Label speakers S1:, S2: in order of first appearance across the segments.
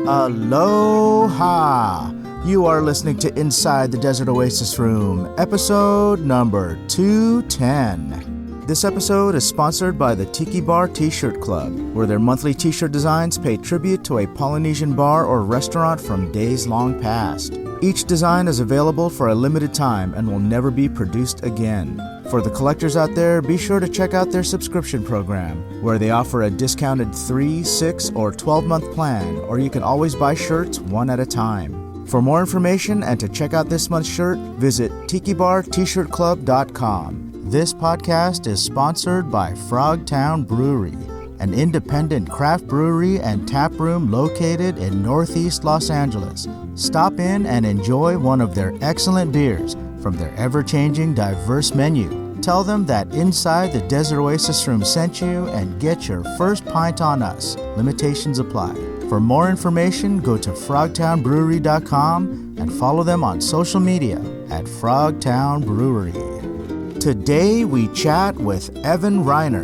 S1: Aloha! You are listening to Inside the Desert Oasis Room, episode number 210. This episode is sponsored by the Tiki Bar T-Shirt Club, where their monthly T-shirt designs pay tribute to a Polynesian bar or restaurant from days long past. Each design is available for a limited time and will never be produced again. For the collectors out there, be sure to check out their subscription program, where they offer a discounted 3, 6, or 12-month plan, or you can always buy shirts one at a time. For more information and to check out this month's shirt, visit tikibartshirtclub.com. This podcast is sponsored by Frogtown Brewery, an independent craft brewery and tap room located in Northeast Los Angeles. Stop in and enjoy one of their excellent beers from their ever-changing, diverse menu. Tell them that Inside the Desert Oasis Room sent you and get your first pint on us. Limitations apply. For more information, go to frogtownbrewery.com and follow them on social media at Frogtown Brewery. Today we chat with Evan Reiner.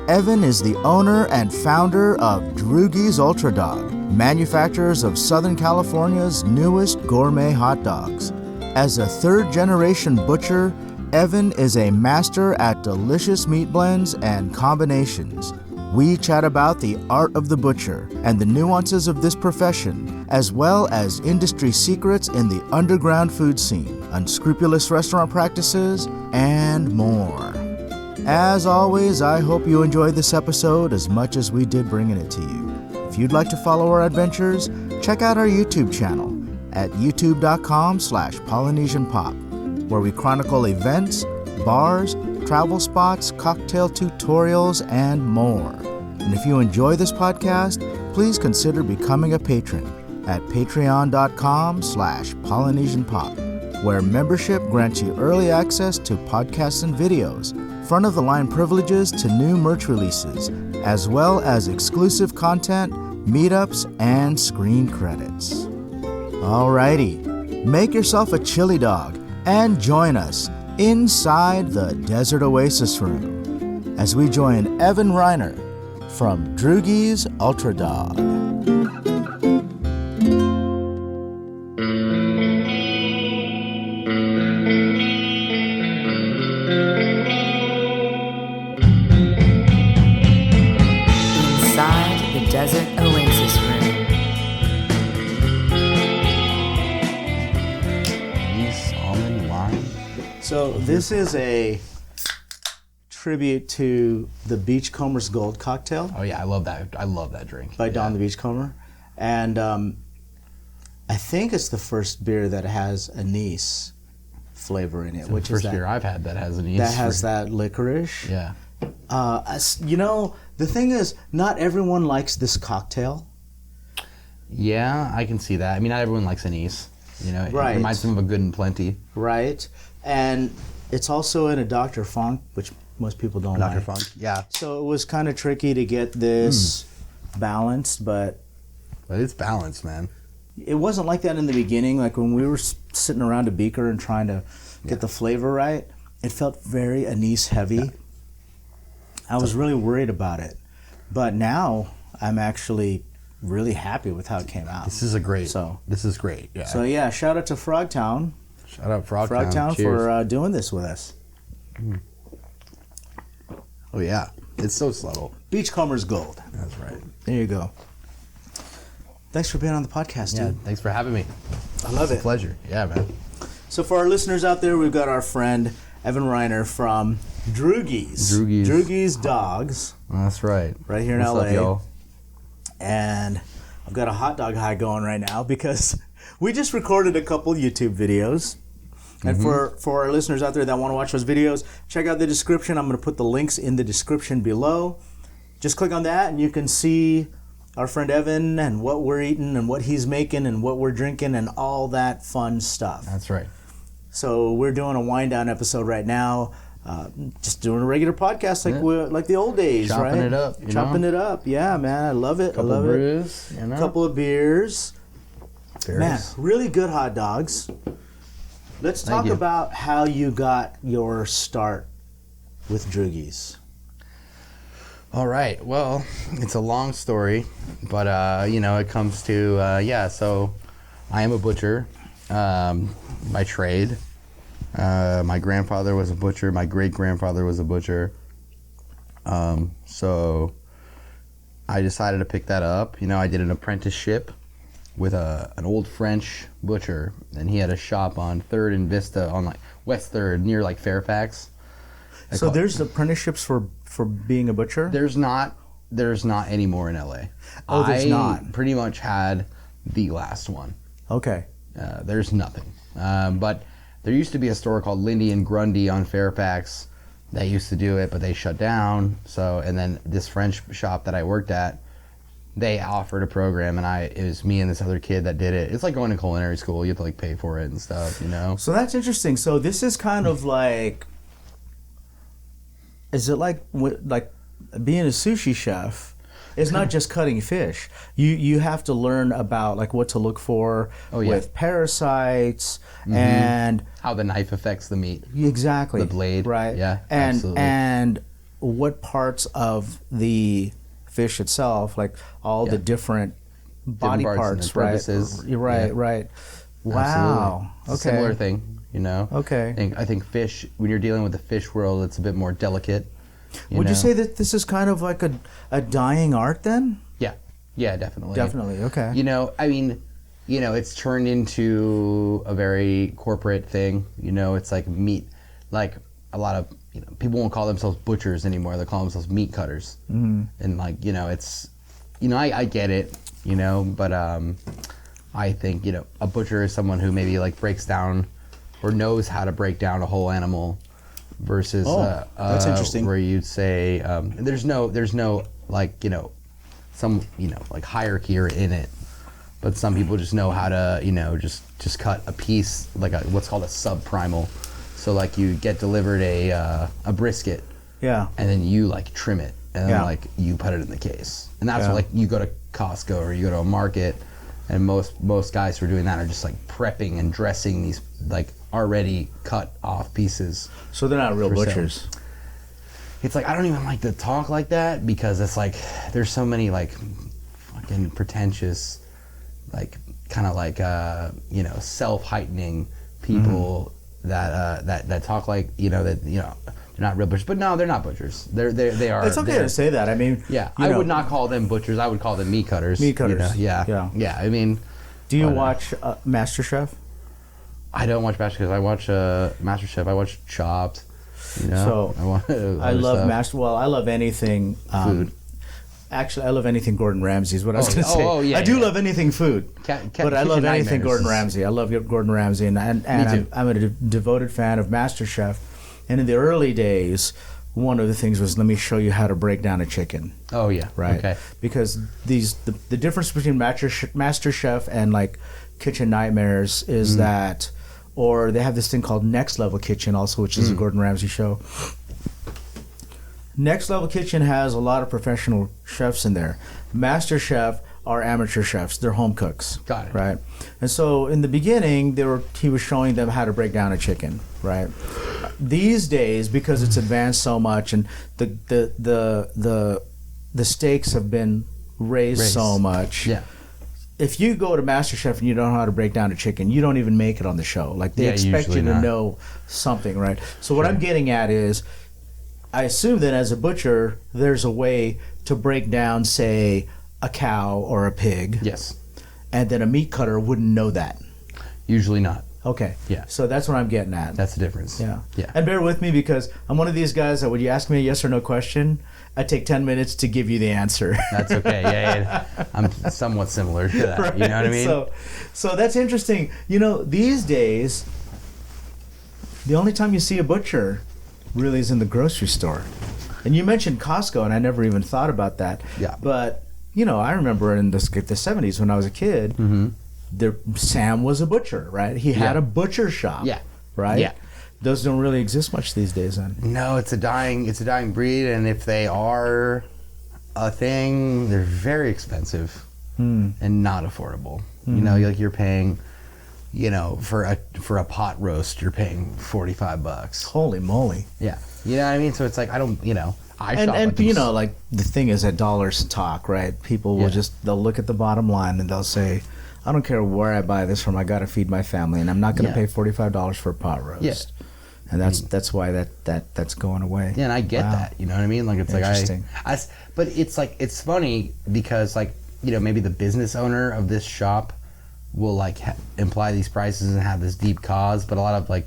S1: Evan is the owner and founder of Droogies Ultra Dog, manufacturers of Southern California's newest gourmet hot dogs. As a third-generation butcher, Evan is a master at delicious meat blends and combinations. We chat about the art of the butcher and the nuances of this profession, as well as industry secrets in the underground food scene, unscrupulous restaurant practices, and more. As always, I hope you enjoyed this episode as much as we did bringing it to you. If you'd like to follow our adventures, check out our YouTube channel at youtube.com/PolynesianPop, where we chronicle events, bars, travel spots, cocktail tutorials, and more. And if you enjoy this podcast, please consider becoming a patron at patreon.com/PolynesianPop, where membership grants you early access to podcasts and videos, front-of-the-line privileges to new merch releases, as well as exclusive content, meetups, and screen credits. Alrighty, make yourself a chili dog and join us inside the Desert Oasis Room as we join Evan Reiner from Droogies Ultra Dog.
S2: Inside the Desert Oasis Room.
S3: Almond wine.
S1: So this is a tribute to the Beachcomber's Gold cocktail
S3: Oh yeah, I love that. I love that drink.
S1: by Don the Beachcomber. And I think it's the first beer that has anise flavor in it,
S3: It's the
S1: which
S3: first
S1: is
S3: beer
S1: that,
S3: I've had that has anise.
S1: that has that licorice.
S3: Yeah.
S1: You know, the thing is, not everyone likes this cocktail.
S3: Yeah, I can see that. I mean, not everyone likes anise. You know,
S1: Right.
S3: it reminds them of a Good and Plenty.
S1: Right. And it's also in a Dr. Funk, which most people don't
S3: Dr.
S1: like.
S3: Funk. Yeah.
S1: So it was kind of tricky to get this balanced, but
S3: But it's balanced, man.
S1: it wasn't like that in the beginning. Like when we were sitting around a beaker and trying to get the flavor right, it felt very anise heavy.
S3: Yeah.
S1: I was really worried about it. But now I'm actually really happy with how it came out.
S3: This is great.
S1: So
S3: Yeah.
S1: So yeah, shout out to Frogtown.
S3: Shout out Frogtown. Cheers.
S1: for doing this with us.
S3: Oh yeah, it's so subtle.
S1: Beachcomber's Gold.
S3: That's right.
S1: There you go. Thanks for being on the podcast,
S3: Yeah.
S1: dude.
S3: Thanks for having me.
S1: I love it.
S3: Pleasure. Yeah, man.
S1: So for our listeners out there, we've got our friend Evan Reiner from Droogies.
S3: Droogies.
S1: Droogies Dogs,
S3: That's right.
S1: right here in
S3: What's
S1: LA.
S3: up, y'all?
S1: And I've got a hot dog high going right now because we just recorded a couple YouTube videos. And for our listeners out there that want to watch those videos, check out the description. I'm going to put the links in the description below. Just click on that and you can see our friend Evan and what we're eating and what he's making and what we're drinking and all that fun stuff.
S3: That's right.
S1: So we're doing a wind down episode right now. Just doing a regular podcast like the old days,
S3: Chopping
S1: right?
S3: it up, you
S1: Chopping
S3: know?
S1: it up. Yeah, man. I love it.
S3: Couple
S1: I love
S3: brews,
S1: it.
S3: you know?
S1: Couple of beers.
S3: Beers.
S1: Man, really good hot dogs. Let's talk
S3: you.
S1: about how you got your start with Droogies.
S3: All right. Well, it's a long story, but it comes to So, I am a butcher by trade. My grandfather was a butcher. My great grandfather was a butcher. So, I decided to pick that up. I did an apprenticeship with an old French butcher, and he had a shop on 3rd and Vista on West 3rd near Fairfax.
S1: So there's apprenticeships for being a butcher?
S3: There's not anymore in LA.
S1: Oh, there's
S3: I
S1: not.
S3: pretty much had the last one.
S1: Okay.
S3: There's nothing. But there used to be a store called Lindy and Grundy on Fairfax that used to do it, but they shut down. So, and then this French shop that I worked at, they offered a program, and it was me and this other kid that did it. It's like going to culinary school. You have to pay for it and stuff,
S1: So that's interesting. So this is kind of is it like being a sushi chef? It's not just cutting fish. You have to learn about what to look for with parasites and
S3: how the knife affects the meat.
S1: Exactly.
S3: The blade.
S1: Right.
S3: Yeah.
S1: And
S3: absolutely.
S1: and what parts of the fish itself, all the different body parts, right?
S3: Purposes.
S1: Right.
S3: Yeah.
S1: Right. Wow.
S3: Absolutely. It's a similar thing.
S1: Okay.
S3: I think fish, when you're dealing with the fish world, it's a bit more delicate.
S1: Would you say that this is kind of like a dying art then?
S3: Yeah, definitely.
S1: Definitely, okay.
S3: It's turned into a very corporate thing. It's like meat. A lot of people won't call themselves butchers anymore. They call themselves meat cutters. Mm-hmm. And it's, I get it, but I think, a butcher is someone who maybe breaks down or knows how to break down a whole animal versus
S1: that's interesting.
S3: where you'd say there's no some hierarchy or in it, but some people just know how to just cut a piece what's called a subprimal. So you get delivered a brisket, and then you trim it and then you put it in the case, and that's what you go to Costco or you go to a market, and most guys who are doing that are just prepping and dressing these already cut off pieces.
S1: So they're not real butchers.
S3: It's I don't even like to talk like that because it's there's so many fucking pretentious kind of self-heightening people that talk they're not real butchers, but no, they're not butchers. They are.
S1: It's okay to say that. I mean,
S3: I would not call them butchers. I would call them meat cutters.
S1: Meat cutters.
S3: Yeah. I mean,
S1: do you watch MasterChef?
S3: I don't watch MasterChef. I watch MasterChef. I watch Chopped.
S1: So I love I love anything
S3: food.
S1: Actually, I love anything Gordon Ramsay is what I was going to say.
S3: Yeah,
S1: I do love anything food, but I love anything Gordon Ramsay. I love Gordon Ramsay, and I'm a devoted fan of MasterChef. And in the early days, one of the things was, let me show you how to break down a chicken.
S3: Oh yeah,
S1: right.
S3: Okay.
S1: Because the difference between MasterChef and Kitchen Nightmares is that, or they have this thing called Next Level Kitchen also, which is a Gordon Ramsay show. Next Level Kitchen has a lot of professional chefs in there. MasterChef are amateur chefs. They're home cooks.
S3: Got it.
S1: Right? And so in the beginning, he was showing them how to break down a chicken, right? These days, because it's advanced so much and the stakes have been raised so much.
S3: Yeah.
S1: If you go to MasterChef and you don't know how to break down a chicken, you don't even make it on the show. They expect you to know something, right? So what I'm getting at is, I assume that as a butcher, there's a way to break down, say, a cow or a pig.
S3: Yes.
S1: And then a meat cutter wouldn't know that.
S3: Usually not.
S1: Okay.
S3: Yeah.
S1: So that's what I'm getting at.
S3: That's the difference.
S1: Yeah.
S3: Yeah.
S1: And bear with me because I'm one of these guys that when you ask me a yes or no question, I take 10 minutes to give you the answer.
S3: That's okay. Yeah. I'm somewhat similar to that. Right? You know what I mean?
S1: So that's interesting. These days, the only time you see a butcher really is in the grocery store. And you mentioned Costco, and I never even thought about that.
S3: Yeah.
S1: But, I remember in the 70s when I was a kid, Sam was a butcher, right? He had a butcher shop.
S3: Yeah.
S1: Right?
S3: Yeah.
S1: Those don't really exist much these days then.
S3: No, it's a dying breed, and if they are a thing, they're very expensive and not affordable. You're paying, for a pot roast, you're paying $45.
S1: Holy moly.
S3: Yeah. You know what I mean? So it's I don't, I shop
S1: And
S3: at them.
S1: you know, like the thing is that dollars talk, right? People will they'll look at the bottom line and they'll say, I don't care where I buy this from, I got to feed my family, and I'm not going to pay $45 for a pot roast.
S3: Yeah.
S1: And that's why that's going away.
S3: Yeah, and I get that. You know what I mean? Like it's
S1: Interesting.
S3: but it's like it's funny because like you know maybe the business owner of this shop will like imply these prices and have this deep cause, but a lot of like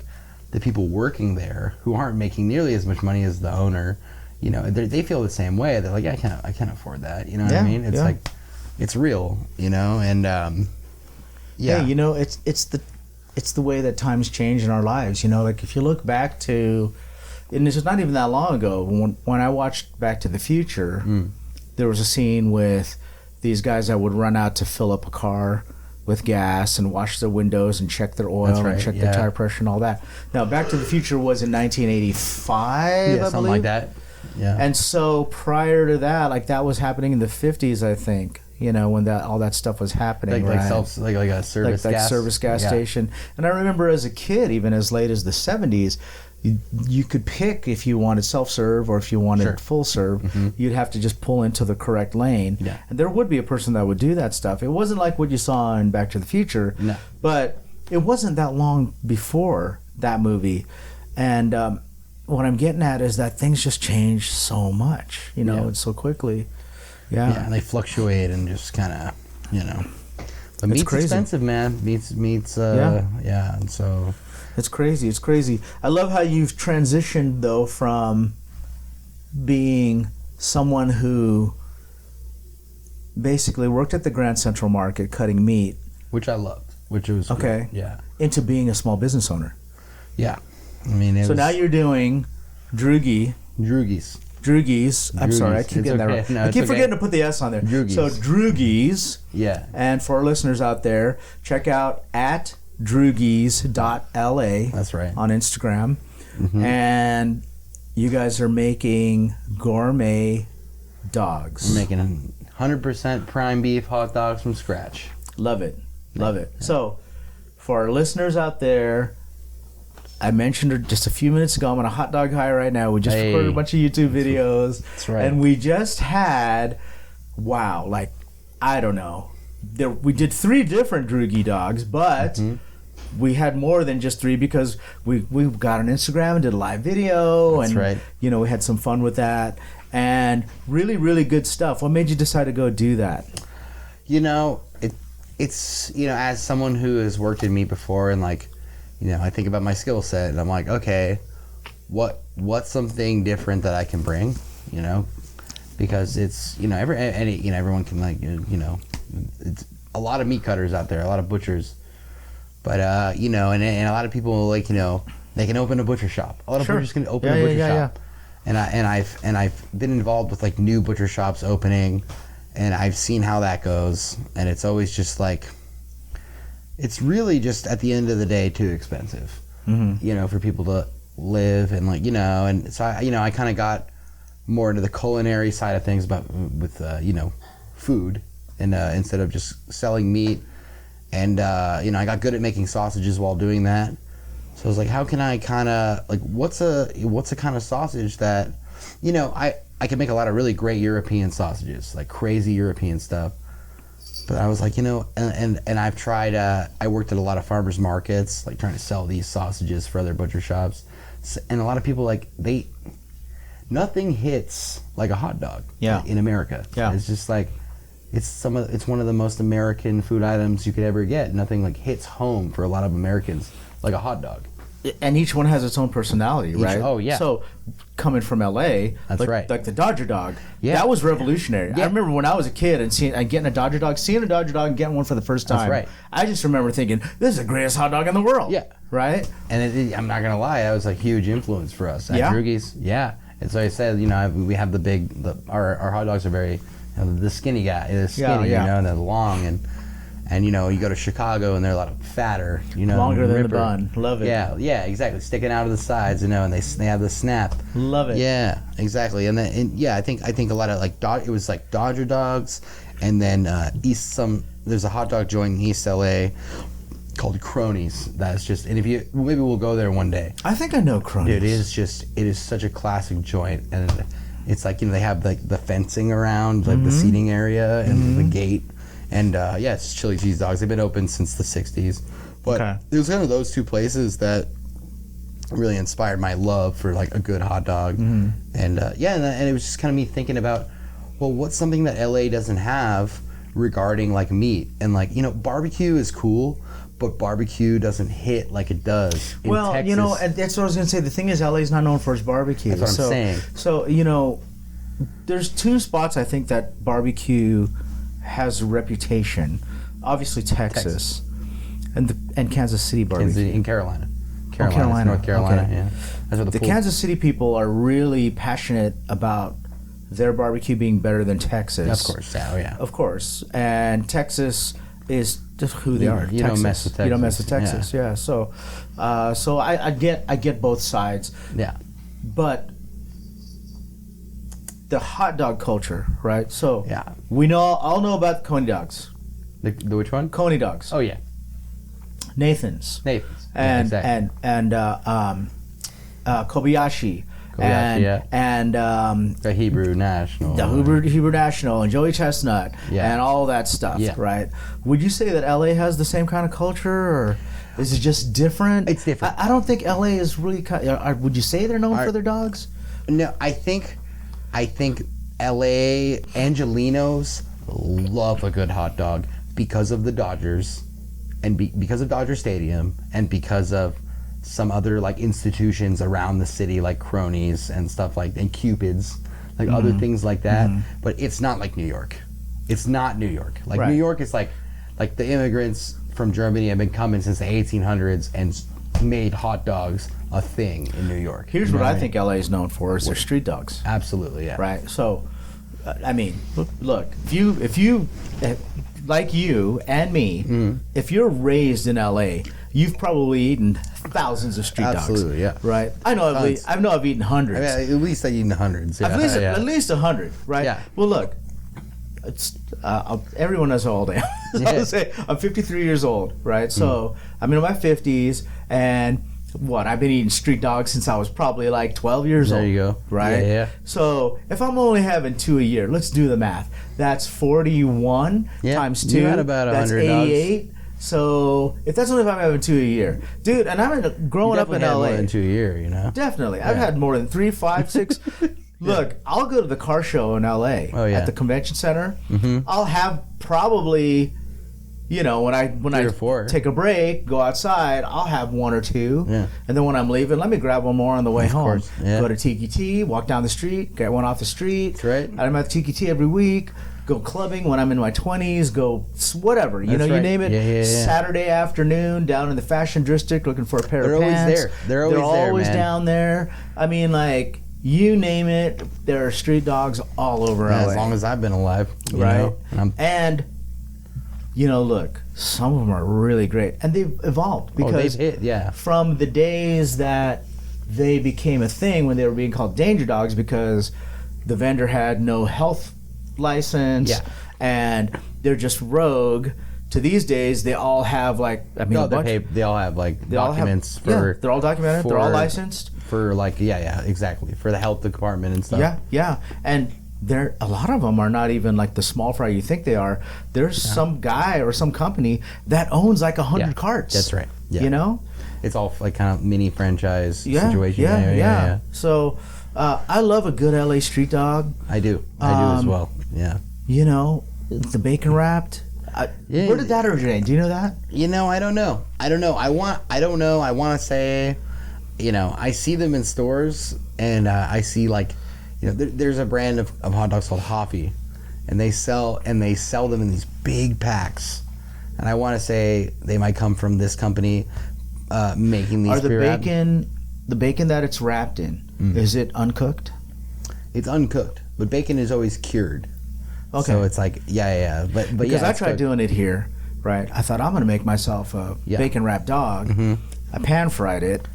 S3: the people working there who aren't making nearly as much money as the owner, you know, they feel the same way. They're like, I can't afford that. You know what I mean? It's like it's real, you know, and
S1: Hey, you know, it's the way that times change in our lives. You know, like if you look back to, and this is not even that long ago, when I watched Back to the Future, there was a scene with these guys that would run out to fill up a car with gas and wash their windows and check their oil and check their tire pressure and all that. Now, Back to the Future was in 1985, I
S3: something
S1: believe.
S3: like that. Yeah.
S1: And so prior to that, like that was happening in the 50s, I think. You know, when all that stuff was happening,
S3: like
S1: right?
S3: like a service gas,
S1: service gas station. And I remember as a kid, even as late as the 70s, you could pick if you wanted self-serve or if you wanted full serve. You'd have to just pull into the correct lane.
S3: Yeah.
S1: And there would be a person that would do that stuff. It wasn't like what you saw in Back to the Future, but it wasn't that long before that movie. And what I'm getting at is that things just change so much, you know, and so quickly.
S3: Yeah, and they fluctuate and just kind of, you know. But meat's
S1: crazy.
S3: expensive, man. Meat's and so.
S1: It's crazy. It's crazy. I love how you've transitioned, though, from being someone who basically worked at the Grand Central Market cutting meat.
S3: Which I loved. Which was
S1: okay.
S3: Great. Yeah.
S1: Into being a small business owner.
S3: Yeah. I mean,
S1: so now you're doing Droogies. I'm sorry, I keep getting that wrong.
S3: No,
S1: I keep forgetting to put the S on there.
S3: Droogies.
S1: So Droogies.
S3: Yeah.
S1: And for our listeners out there, check out at droogies.la.
S3: That's right.
S1: On Instagram. And you guys are making gourmet dogs.
S3: We're making 100% prime beef hot dogs from scratch.
S1: Love it. Love it. So for our listeners out there, I mentioned her just a few minutes ago. I'm on a hot dog high right now. We just recorded a bunch of YouTube videos.
S3: That's right.
S1: And we just had, I don't know. We did 3 different Droogie dogs, but we had more than just 3 because we got on Instagram and did a live video.
S3: That's right.
S1: You know, we had some fun with that. And really, really good stuff. What made you decide to go do that?
S3: You know, it's, you know, as someone who has worked in meat before and like, you know, I think about my skill set and I'm like, okay, what's something different that I can bring, you know, because it's, you know, everyone can like, you know, it's a lot of meat cutters out there, a lot of butchers, but, you know, and a lot of people like, you know, they can open a butcher shop. A lot of butchers can open a butcher shop. Yeah. And I've been involved with like new butcher shops opening and I've seen how that goes. And it's always just like, it's really just at the end of the day too expensive, you know, for people to live and like, you know, and so I kind of got more into the culinary side of things with you know, food and instead of just selling meat and you know, I got good at making sausages while doing that. So I was like, how can I kind of like, what's a kind of sausage that, you know, I can make a lot of really great European sausages, like crazy European stuff. But I was like, you know, and I've tried, I worked at a lot of farmers markets, like trying to sell these sausages for other butcher shops. And a lot of people, like, nothing hits like a hot dog in America. Yeah. It's just like, it's one of the most American food items you could ever get. Nothing like hits home for a lot of Americans like a hot dog.
S1: And each one has its own personality, right?
S3: Oh, yeah.
S1: So, coming from LA,
S3: that's right.
S1: Like the Dodger dog, that was revolutionary. Yeah. I remember when I was a kid and getting a Dodger dog and getting one for the first time.
S3: That's right. I
S1: just remember thinking, this is the greatest hot dog in the world. Yeah. Right?
S3: And I'm not going to lie, that was a huge influence for us at Droogies. Yeah. And so I said, you know, we have our hot dogs are very, you know, the skinny guy, you know, and they're long and you know, you go to Chicago and they're a lot fatter, you know,
S1: longer than the bun. Love it.
S3: Yeah, exactly. Sticking out of the sides, you know, and they have the snap.
S1: Love it.
S3: Yeah, exactly. And then I think a lot of like it was like Dodger dogs, and then there's a hot dog joint in East LA called Cronies. That's just, and maybe we'll go there one day.
S1: I think I know Cronies.
S3: Dude, it is such a classic joint, and It's like, they have like the fencing around like the seating area and the gate. And it's chili cheese dogs. They've been open since the 60s. But it was kind of those two places that really inspired my love for like a good hot dog. And and it was just kind of me thinking about, well, what's something that LA doesn't have regarding like meat? And like, barbecue is cool, but barbecue doesn't hit like it does in Texas.
S1: And that's what I was going to say. The thing is, LA is not known for its barbecue.
S3: That's what I'm saying.
S1: So, there's two spots I think that barbecue has a reputation. Obviously, Texas. And Kansas City barbecue.
S3: In Carolina.
S1: Carolina.
S3: North Carolina,
S1: Okay.
S3: yeah. That's where
S1: The Kansas City people are really passionate about their barbecue being better than Texas.
S3: Of course, yeah.
S1: Of course. And Texas is just who they are.
S3: You don't mess with Texas.
S1: You don't mess with Texas, yeah. So I get both sides.
S3: Yeah.
S1: But the hot dog culture, right? So
S3: Yeah.
S1: we all know about Coney dogs.
S3: The which one?
S1: Coney dogs.
S3: Oh, yeah.
S1: Nathan's.
S3: Yeah,
S1: And
S3: exactly.
S1: Kobayashi.
S3: Yeah.
S1: And
S3: The Hebrew National.
S1: the Hebrew National and Joey Chestnut and all that stuff, right? Would you say that LA has the same kind of culture, or is it just different?
S3: It's different.
S1: I don't think LA is really. Would you say they're known for their dogs?
S3: No, I think LA Angelinos love a good hot dog because of the Dodgers, and because of Dodger Stadium, and because of some other like institutions around the city, like Cronies and stuff and Cupids, like other things like that. But it's not like New York. It's not New York. Like New York is like the immigrants from Germany have been coming since the 1800s and made hot dogs a thing in New York.
S1: Here's what I think LA is known for: is their street dogs.
S3: Absolutely, yeah.
S1: Right. So, I mean, look, if you like you and me, if you're raised in LA, you've probably eaten thousands of street dogs.
S3: Absolutely, yeah.
S1: Right. I know I've eaten hundreds.
S3: I mean, at least I've eaten hundreds. Yeah.
S1: At least 100. Right.
S3: Yeah.
S1: Well, look. It's everyone knows how old I am. So I'll say I'm 53 years old, right? So I'm in my 50s, and I've been eating street dogs since I was probably like 12 years old.
S3: There you go.
S1: Right?
S3: Yeah.
S1: So if I'm only having 2 a year, let's do the math. That's 41 times 2.
S3: You had about 100
S1: that's 88. Dogs. So if that's only if I'm having 2 a year, dude, and I'm growing up in LA.
S3: More than 2 a year,
S1: Definitely, I've had more than 3, 5, 6. Look, I'll go to the car show in LA at the convention center. I'll have probably, when I take a break, go outside, I'll have 1 or 2. Yeah. And then when I'm leaving, let me grab one more on the way home. Course, yeah. Go to Tiki T, walk down the street, get one off the street.
S3: That's right.
S1: I'm at Tiki T every week. Go clubbing when I'm in my 20s. Go whatever. You name it.
S3: Yeah.
S1: Saturday afternoon down in the fashion district looking for a pair of pants.
S3: They're always there, man.
S1: Down there. I mean, like, you name it, there are street dogs all over LA.
S3: As long as I've been alive.
S1: Right. And look, some of them are really great. And they've evolved. Because
S3: they've hit,
S1: from the days that they became a thing when they were being called danger dogs because the vendor had no health license and they're just rogue, to these days they all have they
S3: all have documents
S1: they're all documented, they're all licensed
S3: for exactly, for the health department and stuff.
S1: And a lot of them are not even like the small fry you think they are. There's some guy or some company that owns like 100 carts.
S3: That's right. It's all like kind of mini franchise situation. Yeah.
S1: So I love a good LA street dog.
S3: I do as well. Yeah.
S1: The bacon wrapped. Where did that originate? Do you know that?
S3: I don't know. I want to say, I see them in stores, and I see there's a brand of hot dogs called Hoffy, and they sell them in these big packs, and I want to say they might come from this company making these.
S1: Are the bacon that it's wrapped in? Is it uncooked?
S3: It's uncooked, but bacon is always cured. Okay. So it's like, but
S1: because I tried doing it here, right? I thought I'm going to make myself a bacon wrapped dog. I pan fried it,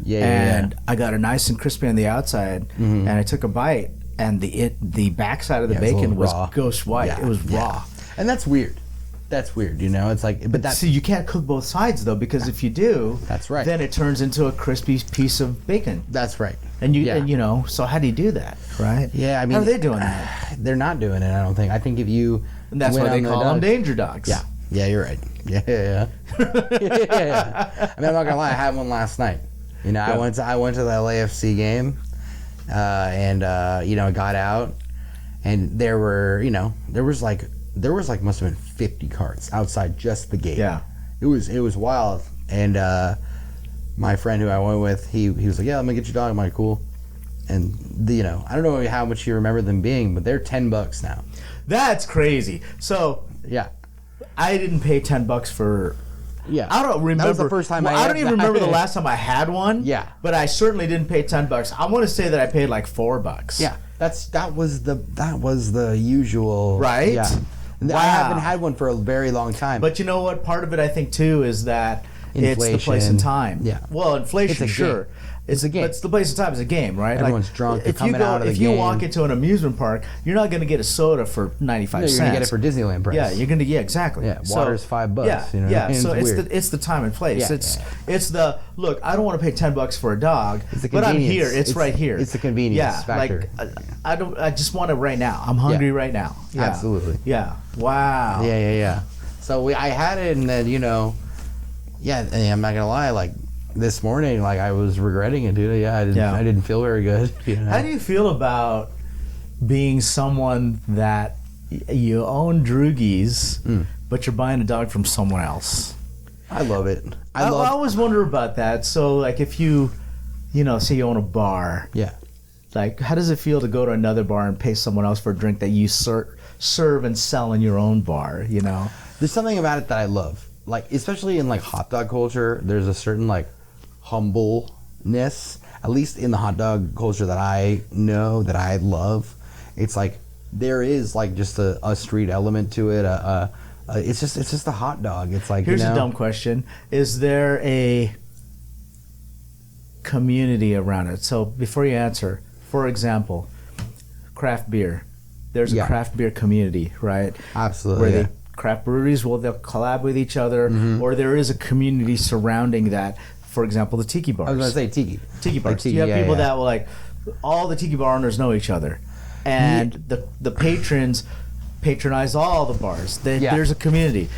S1: and I got it nice and crispy on the outside. And I took a bite, and the backside of the bacon was ghost white. It was raw,
S3: and that's weird. That's weird, It's like, but
S1: see, you can't cook both sides though, because if you do,
S3: that's right.
S1: Then it turns into a crispy piece of bacon.
S3: That's right.
S1: And so how do you do that, right?
S3: Yeah, I mean,
S1: how are they doing that?
S3: They're not doing it. I don't think. I think if you,
S1: And that's why they call them danger dogs.
S3: Yeah, yeah, you're right. Yeah. I mean, I'm not gonna lie. I had one last night. I went to the LAFC game, and I got out, and there was like must have been 50 carts outside just the gate.
S1: Yeah,
S3: it was wild. And my friend who I went with, he was like, yeah, I'm gonna get your dog. I'm like, cool. And I don't know how much you remember them being, but they're $10 now.
S1: That's crazy. So
S3: yeah,
S1: I didn't pay $10 for.
S3: Yeah,
S1: I don't remember.
S3: That was the first time
S1: I don't even remember the last time I had one.
S3: Yeah,
S1: but I certainly didn't pay $10. I want to say that I paid like $4.
S3: Yeah, that was the usual.
S1: Right.
S3: Yeah. Wow. I haven't had one for a very long time.
S1: But you know what? Part of it, I think, too, is that
S3: inflation.
S1: It's the place and time.
S3: Yeah.
S1: Well, inflation, sure. It's a game. But it's the place and time. It's a game, right?
S3: Everyone's drunk. If you
S1: walk into an amusement park, you're not going to get a soda for 95 cents.
S3: You're going to get it for Disneyland price.
S1: Yeah, you're going to. Yeah, exactly.
S3: Yeah, water's $5.
S1: Yeah, So
S3: it's
S1: it's the time and place.
S3: Yeah,
S1: it's the look. I don't want to pay $10 for a dog, but I'm here. It's right here.
S3: It's the convenience factor.
S1: Like I just want it right now. I'm hungry right now. Yeah.
S3: Absolutely.
S1: Yeah. Wow.
S3: Yeah. So I had it, and then I'm not gonna lie, like this morning, like I was regretting it, dude. I didn't feel very good.
S1: How do you feel about being someone that you own Droogies, but you're buying a dog from someone else?
S3: I love it.
S1: I always wonder about that. So, like, if you, say you own a bar, like, how does it feel to go to another bar and pay someone else for a drink that you serve and sell in your own bar?
S3: There's something about it that I love. Like, especially in like hot dog culture, there's a certain like humbleness, at least in the hot dog culture that I know, that I love. It's like there is like just a street element to it. It's just a hot dog. It's like,
S1: here's a dumb question: is there a community around it? So before you answer, for example, craft beer. There's a craft beer community, right?
S3: Absolutely.
S1: Craft breweries, they'll collab with each other, or there is a community surrounding that. For example, the tiki bars.
S3: I was going to say tiki.
S1: Tiki bars. Like tiki, you have people that will, like, all the tiki bar owners know each other. And the patrons patronize all the bars. There's a community.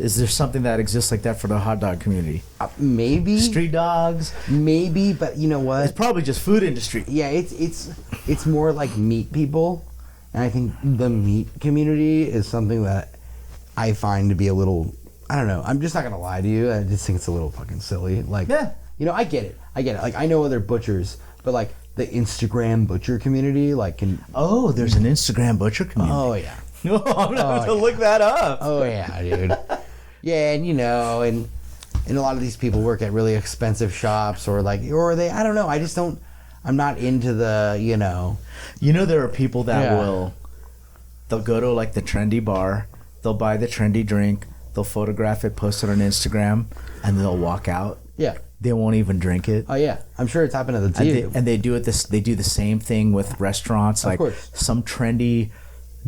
S1: Is there something that exists like that for the hot dog community?
S3: Maybe.
S1: Street dogs?
S3: Maybe, but you know what?
S1: It's probably just food industry.
S3: Yeah, it's more like meat people. And I think the meat community is something that I find to be a little, I don't know, I'm just not going to lie to you. I just think it's a little fucking silly. Like, I get it. Like, I know other butchers, but like the Instagram butcher community, like,
S1: Oh, there's an Instagram butcher community.
S3: Oh, yeah.
S1: No, I'm going to have to look that up.
S3: Oh, yeah, dude. Yeah, and and a lot of these people work at really expensive shops or they, I don't know, I just don't, I'm not into the,
S1: there are people that they'll go to like the trendy bar, they'll buy the trendy drink, they'll photograph it, post it on Instagram, and they'll walk out.
S3: Yeah.
S1: They won't even drink it.
S3: Oh yeah, I'm sure it's happened to the team.
S1: And they do it. They do the same thing with restaurants, like some trendy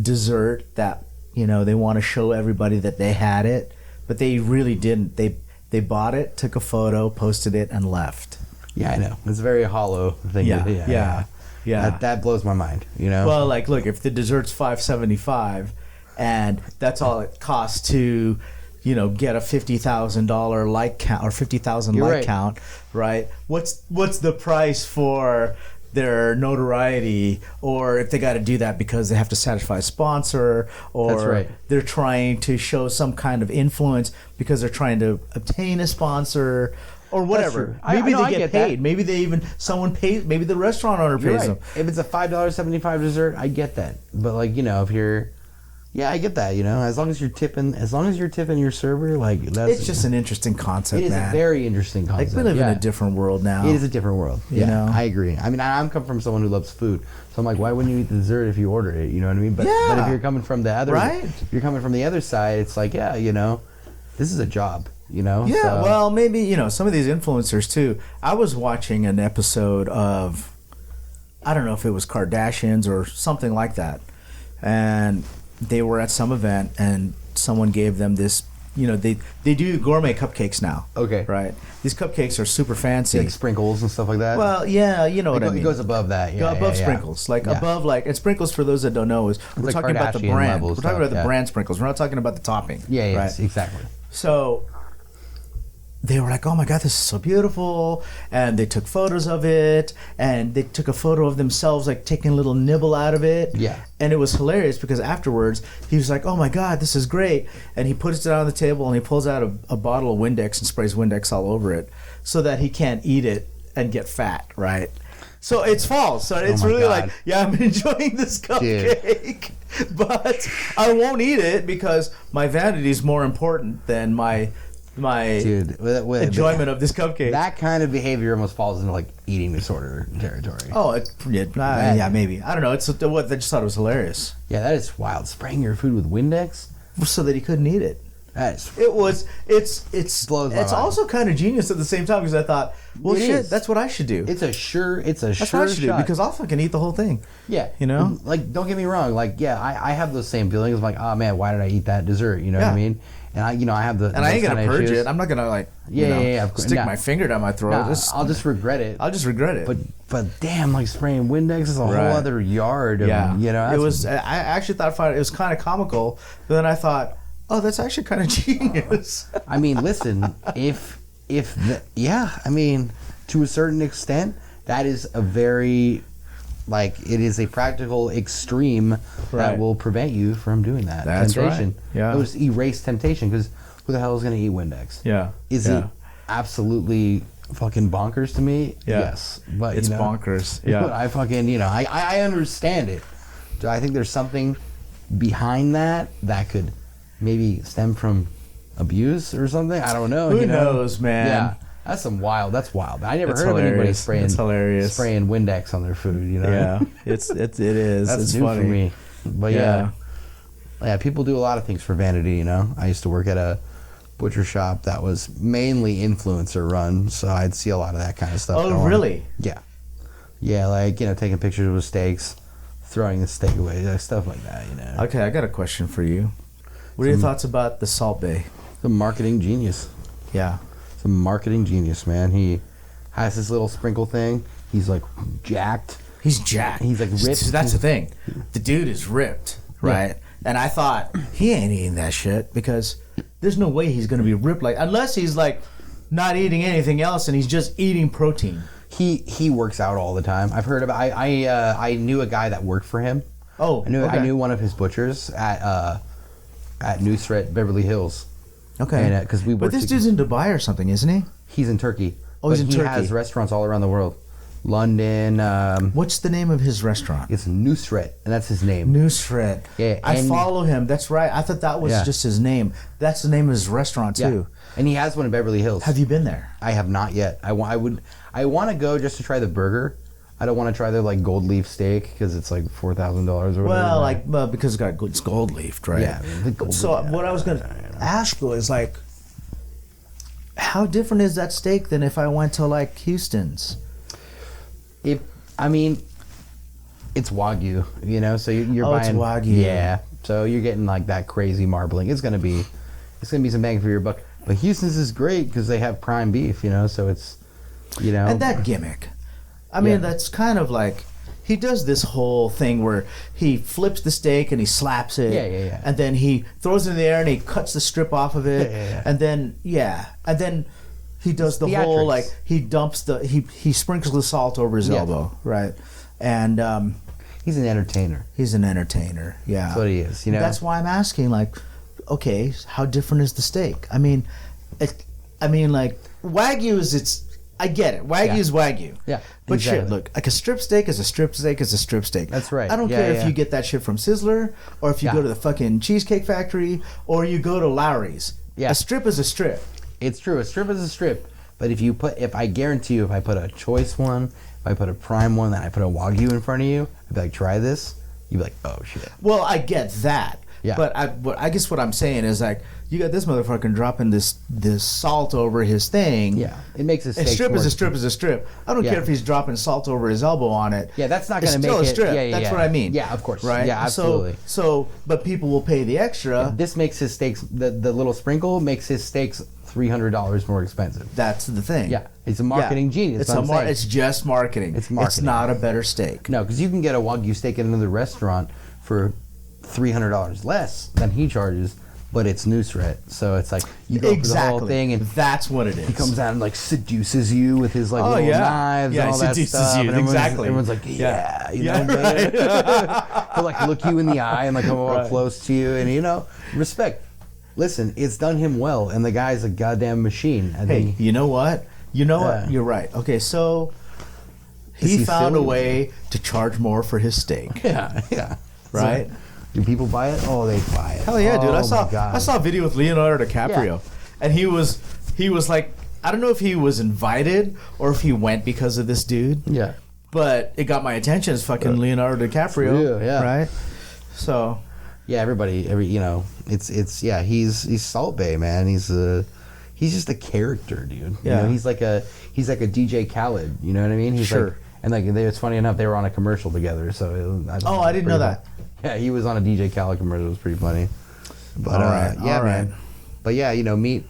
S1: dessert that they want to show everybody that they had it, but they really didn't. They bought it, took a photo, posted it, and left.
S3: Yeah, I know. It's a very hollow thing.
S1: Yeah.
S3: That blows my mind.
S1: Well, like, look, if the dessert's $5.75, and that's all it costs to, get a $50,000 like count or 50,000 like count, right? What's the price for their notoriety, or if they got to do that because they have to satisfy a sponsor, or they're trying to show some kind of influence because they're trying to obtain a sponsor, or whatever. Maybe they get paid. That. Maybe someone pays. Maybe the restaurant owner pays them.
S3: If it's a $5.75 dessert, I get that. But like if you're, I get that. As long as you're tipping your server, like that's.
S1: It's just an interesting concept.
S3: It is a very interesting concept.
S1: Like we live in a different world now.
S3: It is a different world. I agree. I mean, I'm come from someone who loves food, so I'm like, why wouldn't you eat the dessert if you order it? You know what I mean? But if you're coming from the other, if you're coming from the other side, it's like, this is a job.
S1: Well, maybe some of these influencers too. I was watching an episode of, I don't know if it was Kardashians or something like that, and they were at some event and someone gave them this they do gourmet cupcakes now.
S3: Okay.
S1: Right. These cupcakes are super fancy.
S3: Like sprinkles and stuff like that.
S1: Well, yeah, you know what I mean.
S3: It goes above that. Yeah,
S1: above sprinkles, above and sprinkles for those that don't know is we're
S3: like
S1: talking about the
S3: Kardashian
S1: brand.
S3: level
S1: We're talking
S3: stuff,
S1: about the
S3: yeah.
S1: brand sprinkles. We're not talking about the topping.
S3: Yeah,
S1: right?
S3: exactly.
S1: So they were like, "Oh my God, this is so beautiful!" And they took photos of it, and they took a photo of themselves like taking a little nibble out of it.
S3: Yeah.
S1: And it was hilarious because afterwards he was like, "Oh my God, this is great!" And he puts it on the table and he pulls out a bottle of Windex and sprays Windex all over it so that he can't eat it and get fat. Right. So it's false. So it's really
S3: God.
S1: like, yeah, I'm enjoying this cupcake, but I won't eat it because my vanity is more important than my enjoyment of this cupcake.
S3: That kind of behavior almost falls into like eating disorder territory.
S1: Oh, yeah, maybe. I don't know. It's what they just thought it was hilarious.
S3: Yeah, that is wild. Spraying your food with Windex
S1: So that he couldn't eat it.
S3: It's
S1: blows my mind. also kind of genius at the same time because I thought, well,
S3: It is.
S1: that's what I should do.
S3: That's what
S1: I should do because I'll fucking eat the whole thing.
S3: Yeah,
S1: you know,
S3: like don't get me wrong. Like, yeah, I have those same feelings. I'm like, oh man, why did I eat that dessert? You know what I mean? And I have the
S1: and I ain't gonna purge
S3: issues.
S1: it. I'm not gonna
S3: of course.
S1: stick my finger down my throat.
S3: I'll just regret it.
S1: I'll just regret it.
S3: But damn, like spraying Windex is a whole other yard.
S1: Yeah,
S3: It
S1: was. I actually thought it was kind of comical, but then I thought, oh, that's actually kind of genius.
S3: I mean, listen, to a certain extent, that is a very, it is a practical extreme that will prevent you from doing that.
S1: That's
S3: temptation.
S1: right. Yeah.
S3: It was erase temptation because who the hell is going to eat Windex?
S1: Yeah.
S3: Is it absolutely fucking bonkers to me?
S1: Yeah.
S3: Yes. But
S1: it's bonkers. Yeah.
S3: But I fucking, I understand it. Do I think there's something behind that could maybe stem from abuse or something? I don't know.
S1: Who knows, man?
S3: Yeah, that's wild. I never heard of anybody spraying Windex on their food.
S1: Yeah, it is.
S3: That's
S1: it's
S3: new
S1: funny
S3: for me. But yeah, people do a lot of things for vanity. I used to work at a butcher shop that was mainly influencer run, so I'd see a lot of that kind of stuff.
S1: Oh, really?
S3: Yeah, taking pictures with steaks, throwing the steak away, stuff like that.
S1: Okay, I got a question for you. What are your thoughts about the Salt Bae?
S3: The marketing genius.
S1: Yeah.
S3: It's a marketing genius, man. He has this little sprinkle thing. He's like jacked.
S1: He's jacked.
S3: He's like ripped.
S1: So that's the thing. The dude is ripped, right? Yeah. And I thought, he ain't eating that shit because there's no way he's going to be ripped unless he's not eating anything else and he's just eating protein.
S3: He works out all the time. I've heard about. I knew a guy that worked for him.
S1: Oh,
S3: I knew one of his butchers at Nusret, Beverly Hills.
S1: Okay.
S3: And,
S1: but this dude's in Dubai or something, isn't he?
S3: He's in Turkey.
S1: Oh, he's in Turkey.
S3: He has restaurants all around the world. London.
S1: What's the name of his restaurant?
S3: It's Nusret, and that's his name.
S1: Nusret.
S3: Yeah.
S1: I follow him. That's right. I thought that was just his name. That's the name of his restaurant, too.
S3: Yeah. And he has one in Beverly Hills.
S1: Have you been there?
S3: I have not yet. I want to go just to try the burger. I don't want to try their gold leaf steak because it's $4,000 or whatever.
S1: Well, because it's gold leafed, right?
S3: Yeah.
S1: What I was going to ask though is how different is that steak than if I went to Houston's?
S3: It's Wagyu, so you're buying.
S1: It's Wagyu.
S3: Yeah. So you're getting that crazy marbling. It's gonna be some bang for your buck. But Houston's is great because they have prime beef, so it's,
S1: And that gimmick. I mean, that's kind of he does this whole thing where he flips the steak and he slaps it.
S3: Yeah.
S1: And then he throws it in the air and he cuts the strip off of it.
S3: Yeah.
S1: And then, he does the whole, he dumps he sprinkles the salt over his elbow, right? And
S3: he's an entertainer.
S1: Yeah.
S3: That's what he is,
S1: That's why I'm asking, okay, how different is the steak? Wagyu is I get it. Wagyu is Wagyu.
S3: Yeah.
S1: But
S3: exactly.
S1: shit, look, a strip steak is a strip steak is a strip steak.
S3: That's right.
S1: I don't care if you get that shit from Sizzler or if you go to the fucking Cheesecake Factory or you go to Lowry's.
S3: Yeah.
S1: A strip is a strip.
S3: It's true. A strip is a strip. But I guarantee you, if I put a choice one, if I put a prime one, then I put a Wagyu in front of you, I'd be like, try this. You'd be like, oh shit.
S1: Well, I get that.
S3: Yeah.
S1: But I guess what I'm saying is like you got this motherfucker dropping this salt over his thing.
S3: Yeah, it makes a steak.
S1: A strip
S3: more,
S1: is a strip is a strip. I don't care if he's dropping salt over his elbow on it.
S3: Yeah, that's not going to make
S1: still
S3: it.
S1: a strip.
S3: Yeah,
S1: That's what I mean.
S3: Yeah, of course.
S1: Right.
S3: Yeah, absolutely.
S1: But people will pay the extra.
S3: This makes his steaks. The little sprinkle makes his steaks $300 more expensive.
S1: That's the thing.
S3: Yeah, he's a marketing genius.
S1: It's just marketing.
S3: It's marketing.
S1: It's not a better steak.
S3: No, because you can get a Wagyu steak at another restaurant for $300 less than he charges, but it's Nusret. So it's like you go through the whole thing, and
S1: that's what it is.
S3: he comes out and like seduces you with his like little knives and all that stuff.
S1: You.
S3: And
S1: Everyone's
S3: like, you know, right. He'll like look you in the eye and like come all close to you, and you know, respect. Listen, it's done him well, and the guy's a goddamn machine.
S1: Hey, you know what? What? You're right. Okay, so he found a way to charge more for his steak.
S3: Yeah.
S1: Right?
S3: So, do people buy it? Oh, they buy it.
S1: Hell yeah, dude! I
S3: God.
S1: saw a video with Leonardo DiCaprio, and he was like, I don't know if he was invited or if he went because of this dude.
S3: Yeah.
S1: But it got my attention as fucking Leonardo DiCaprio.
S3: Yeah.
S1: Right. So.
S3: Yeah, he's Salt Bae, man. He's just a character, dude.
S1: Yeah.
S3: You know, he's like a DJ Khaled. You know what I mean? He's
S1: sure.
S3: Like, and like it's funny enough, they were on a commercial together. So
S1: I didn't know that.
S3: Yeah, he was on a DJ Khaled commercial. It was pretty funny. But
S1: all right.
S3: Man. But yeah, you know, meat.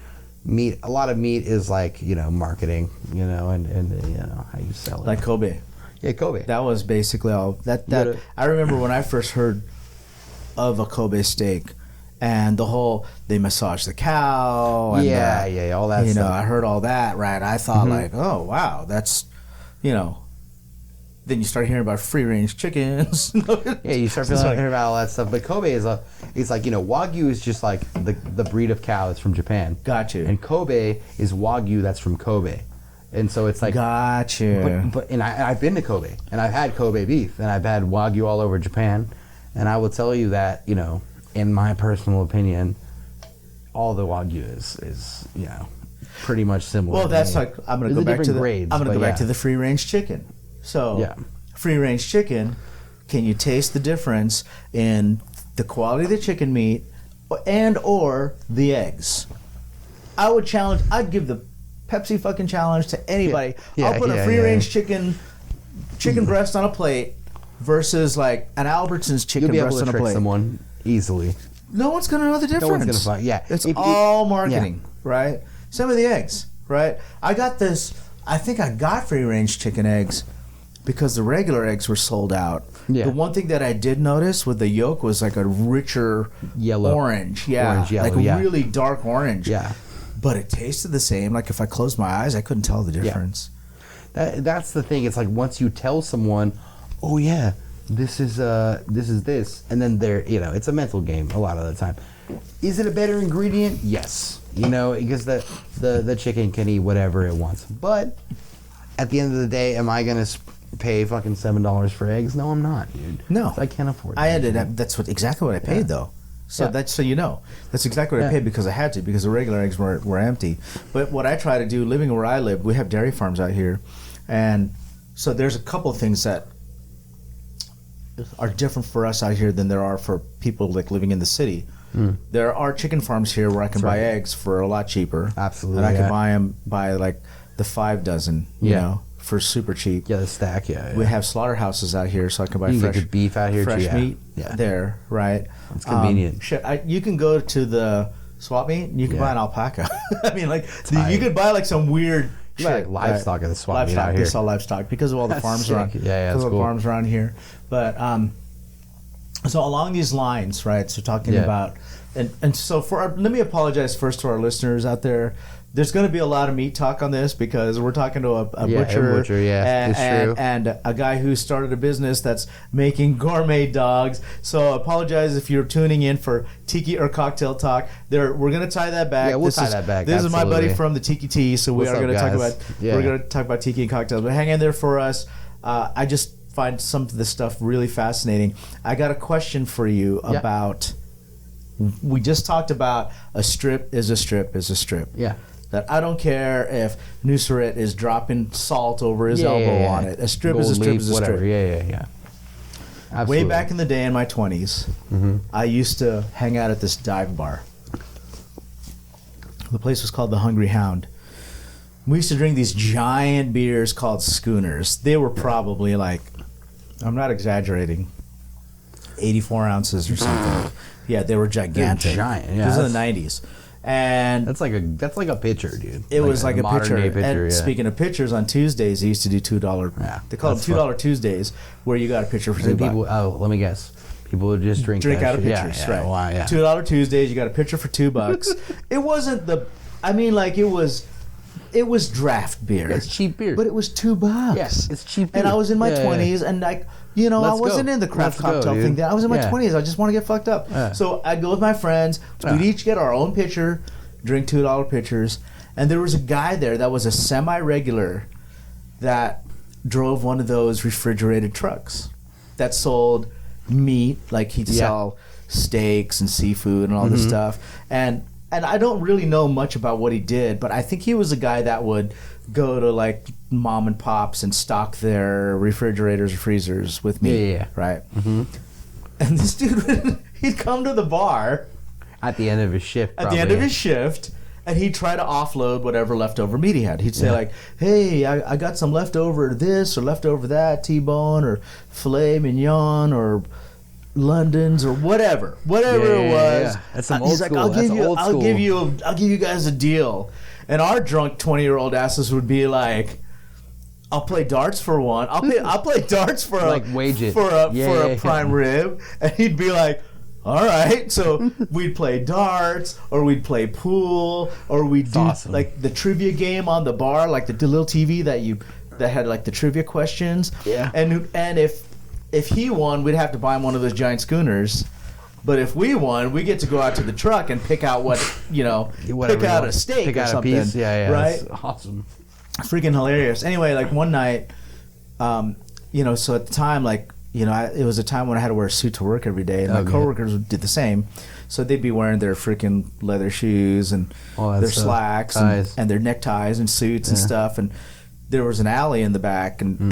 S3: A lot of meat is like, you know, marketing. You know, and you know how you sell it.
S1: Like Kobe.
S3: Yeah, Kobe.
S1: That was basically all that. I remember when I first heard of a Kobe steak, and the whole they massage the cow. And
S3: all that.
S1: You
S3: stuff.
S1: know, I heard all that. Right, I thought like, oh wow, that's, you know. Then you start hearing about free range chickens.
S3: Yeah, you start hearing about all that stuff. But Kobe it's like, you know, Wagyu is just like the breed of cow that's from Japan.
S1: Got you.
S3: And Kobe is Wagyu that's from Kobe. And so it's like,
S1: got you.
S3: But I've been to Kobe, and I've had Kobe beef, and I've had Wagyu all over Japan. And I will tell you that, you know, in my personal opinion, all the Wagyu is you know, pretty much similar.
S1: Well, that's like I'm going to go back to the free range chicken. So, free range chicken, can you taste the difference in the quality of the chicken meat and or the eggs? I'd give the Pepsi fucking challenge to anybody. I'll put a free range chicken breast on a plate versus like an Albertson's chicken breast on a plate.
S3: You'll be able to trick someone easily.
S1: No one's going to know the difference.
S3: No one's going to find. Yeah,
S1: it's all marketing, right? Some of the eggs, right? I think I got free range chicken eggs because the regular eggs were sold out.
S3: Yeah.
S1: The one thing that I did notice with the yolk was like a richer
S3: yellow
S1: orange. Yeah,
S3: orange, yellow,
S1: like a really dark orange.
S3: Yeah.
S1: But it tasted the same. Like if I closed my eyes, I couldn't tell the difference.
S3: Yeah. That's the thing. It's like once you tell someone, oh yeah, this is this, and then they're, you know, it's a mental game a lot of the time. Is it a better ingredient? Yes. You know, because the chicken can eat whatever it wants. But at the end of the day, am I gonna pay fucking $7 for eggs? No, I'm not, dude.
S1: No,
S3: I can't afford.
S1: I ended up. That's exactly what I paid though. So that's so you know. That's exactly what I paid because I had to, because the regular eggs were empty. But what I try to do, living where I live, we have dairy farms out here, and so there's a couple of things that are different for us out here than there are for people like living in the city. There are chicken farms here where I can buy eggs for a lot cheaper.
S3: Absolutely,
S1: and I can buy them by like the 5 dozen, you know, for super cheap.
S3: Yeah, the stack. Yeah.
S1: We have slaughterhouses out here, so I can buy
S3: you
S1: fresh
S3: get beef out here.
S1: fresh
S3: too,
S1: meat there, right?
S3: It's convenient.
S1: You can go to the swap meet and you can buy an alpaca. I mean, like you could buy like some weird.
S3: You buy like livestock at the swap meet out
S1: Livestock.
S3: here.
S1: They sell livestock because of all the farms around.
S3: That's
S1: cool.
S3: cool.
S1: Farms around here, but so along these lines, right? So talking about and so let me apologize first to our listeners out there. There's going to be a lot of meat talk on this because we're talking to a butcher, and a guy who started a business that's making gourmet dogs. So apologize if you're tuning in for tiki or cocktail talk. We're going to tie that back.
S3: Yeah, we'll tie that back.
S1: This is my buddy from the Tiki Tea, so we are going to talk about
S3: Yeah.
S1: we're going to talk about tiki and cocktails. But hang in there for us. I just find some of this stuff really fascinating. I got a question for you about. We just talked about a strip is a strip is a strip.
S3: Yeah.
S1: That I don't care if Nusret is dropping salt over his elbow on it. A strip is a strip is a strip.
S3: Yeah. Absolutely.
S1: Way back in the day in my 20s, I used to hang out at this dive bar. The place was called the Hungry Hound. We used to drink these giant beers called schooners. They were probably like, I'm not exaggerating, 84 ounces or something. Yeah, they were gigantic.
S3: They're giant, yeah.
S1: This was in the 90s. And
S3: That's like a pitcher, dude.
S1: it was like a
S3: modern
S1: pitcher.
S3: day pitcher.
S1: And
S3: Yeah.
S1: speaking of pitchers, on Tuesdays, they used to do $2.
S3: Yeah,
S1: They called them $2 Tuesdays, where you got a pitcher for $2.
S3: People, let me guess. People would just drink that
S1: Out of
S3: shit.
S1: pitchers,
S3: Yeah,
S1: right?
S3: wow, yeah.
S1: $2 Tuesdays, you got a pitcher for $2. It wasn't the, I mean, like it was draft beer.
S3: It's cheap beer.
S1: But it was $2.
S3: Yes, it's cheap beer.
S1: And I was in my
S3: Yeah,
S1: 20s, and like, you know, I
S3: Let's
S1: wasn't
S3: go.
S1: in the craft
S3: Let's go,
S1: cocktail
S3: dude.
S1: thing then. I was in my
S3: Yeah.
S1: 20s. I just want to get fucked up.
S3: Yeah.
S1: So I'd go with my friends. We'd each get our own pitcher, drink $2 pitchers. And there was a guy there that was a semi-regular that drove one of those refrigerated trucks that sold meat, like he'd sell steaks and seafood and all this stuff. And I don't really know much about what he did, but I think he was a guy that would go to like mom and pops and stock their refrigerators or freezers with meat.
S3: Yeah.
S1: Right? Mm-hmm. And this dude, he'd come to the bar
S3: At the end of his shift,
S1: at the end of his shift, and he'd try to offload whatever leftover meat he had. He'd say like, hey, I got some leftover this or leftover that, T-bone or filet mignon or London's or whatever it was.
S3: Yeah. That's some old
S1: He's
S3: school.
S1: like,
S3: That's old
S1: I'll
S3: school.
S1: give you guys a deal. And our drunk 20-year-old asses would be like, I'll play darts for one. I'll play darts for
S3: Like, wage it.
S1: for a
S3: Yeah.
S1: prime rib. And he'd be like, all right. So we'd play darts, or we'd play pool, or we'd do
S3: awesome.
S1: like the trivia game on the bar, like the little TV that had like the trivia questions.
S3: Yeah.
S1: And if he won, we'd have to buy him one of those giant schooners. But if we won, we get to go out to the truck and pick out what,
S3: Whatever
S1: pick
S3: you
S1: out
S3: want.
S1: a steak
S3: Pick
S1: or
S3: out
S1: something.
S3: a piece. Yeah.
S1: Right?
S3: That's awesome.
S1: Freaking hilarious. Anyway, like one night, so at the time, like, it was a time when I had to wear a suit to work every day, and my coworkers did the same. So they'd be wearing their freaking leather shoes and their slacks and their neckties and suits and stuff. And there was an alley in the back, and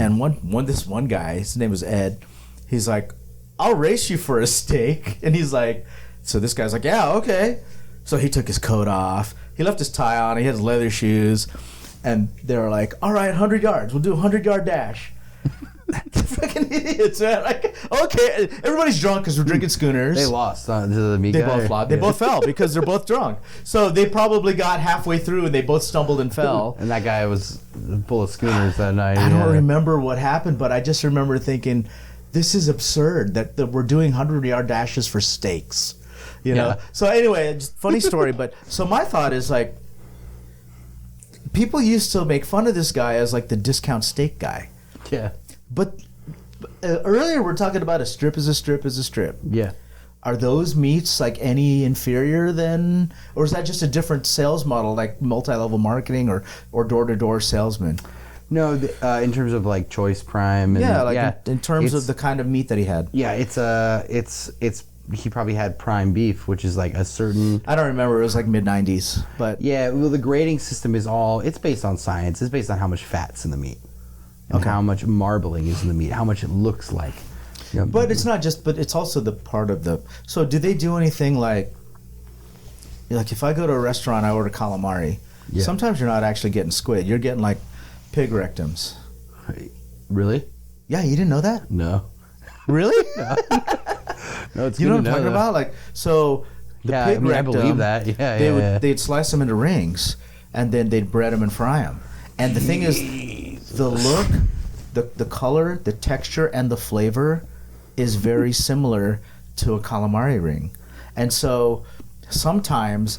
S1: this one guy, his name was Ed, he's like, I'll race you for a steak. And he's like, so this guy's like, yeah, okay. So he took his coat off. He left his tie on. He had his leather shoes. And they were like, all right, 100 yards. We'll do a 100-yard dash. Fucking idiots, man. Like, okay. Everybody's drunk because we're drinking schooners.
S3: They lost to the meat
S1: They
S3: guy.
S1: both lost. They both fell because they're both drunk. So they probably got halfway through and they both stumbled and fell.
S3: And that guy was full of schooners that night.
S1: I don't remember what happened, but I just remember thinking, this is absurd that we're doing 100-yard dashes for steaks.
S3: Yeah.
S1: So anyway, just funny story. But so my thought is like, people used to make fun of this guy as like the discount steak guy.
S3: Yeah.
S1: But earlier we're talking about a strip is a strip is a strip.
S3: Yeah.
S1: Are those meats like any inferior than, or is that just a different sales model, like multi-level marketing or door-to-door salesman?
S3: No, in terms of like choice prime. And,
S1: in terms of the kind of meat that he had.
S3: Yeah, it's he probably had prime beef, which is like a certain.
S1: I don't remember. It was like mid-90s, but
S3: Yeah, well, the grading system is it's based on science. It's based on how much fat's in the meat, and how much marbling is in the meat, how much it looks like.
S1: But it's not just. But it's also the part of the. So do they do anything like if I go to a restaurant, I order calamari.
S3: Yeah.
S1: Sometimes you're not actually getting squid. You're getting like pig rectums.
S3: Really?
S1: Yeah, you didn't know that?
S3: No.
S1: Really?
S3: No, it's
S1: You know what I'm
S3: good to
S1: talking
S3: though.
S1: about? Like, so the
S3: Yeah,
S1: pig
S3: I mean, I
S1: rectum,
S3: believe that. Yeah,
S1: they'd slice them into rings, and then they'd bread them and fry them. And the thing is, the look, the color, the texture, and the flavor is very similar to a calamari ring. And so sometimes,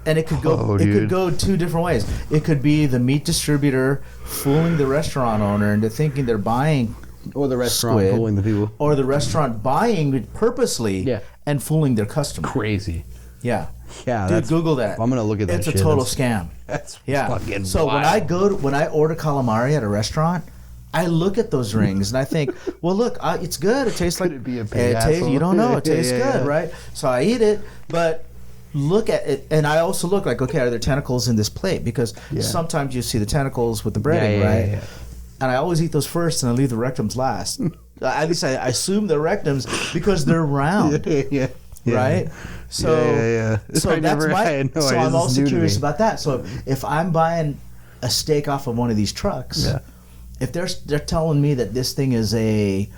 S1: and it could go could go two different ways. It could be the meat distributor fooling the restaurant owner into thinking they're buying
S3: or the restaurant
S1: squid,
S3: fooling the people.
S1: or the restaurant buying it purposely and fooling their customer.
S3: Crazy.
S1: Yeah.
S3: Yeah,
S1: Dude, Google that.
S3: I'm gonna look at that.
S1: It's
S3: shit.
S1: a total scam.
S3: That's
S1: Yeah.
S3: fucking
S1: So
S3: wild.
S1: when I order calamari at a restaurant, I look at those rings and I think, well, look, it's good. It tastes like
S3: Could it be a big
S1: you don't know. It
S3: asshole?
S1: tastes
S3: Yeah,
S1: good,
S3: yeah.
S1: right? So I eat it, but look at it, and I also look like, okay, are there tentacles in this plate? Because sometimes you see the tentacles with the breading, right?
S3: Yeah.
S1: And I always eat those first, and I leave the rectums last. At least I assume they're rectums because they're round.
S3: Yeah.
S1: Right? So,
S3: Yeah.
S1: So
S3: I
S1: that's
S3: I had no idea.
S1: I'm
S3: This is
S1: also
S3: new to
S1: curious
S3: me.
S1: about that. So if I'm buying a steak off of one of these trucks, if they're telling me that this thing is a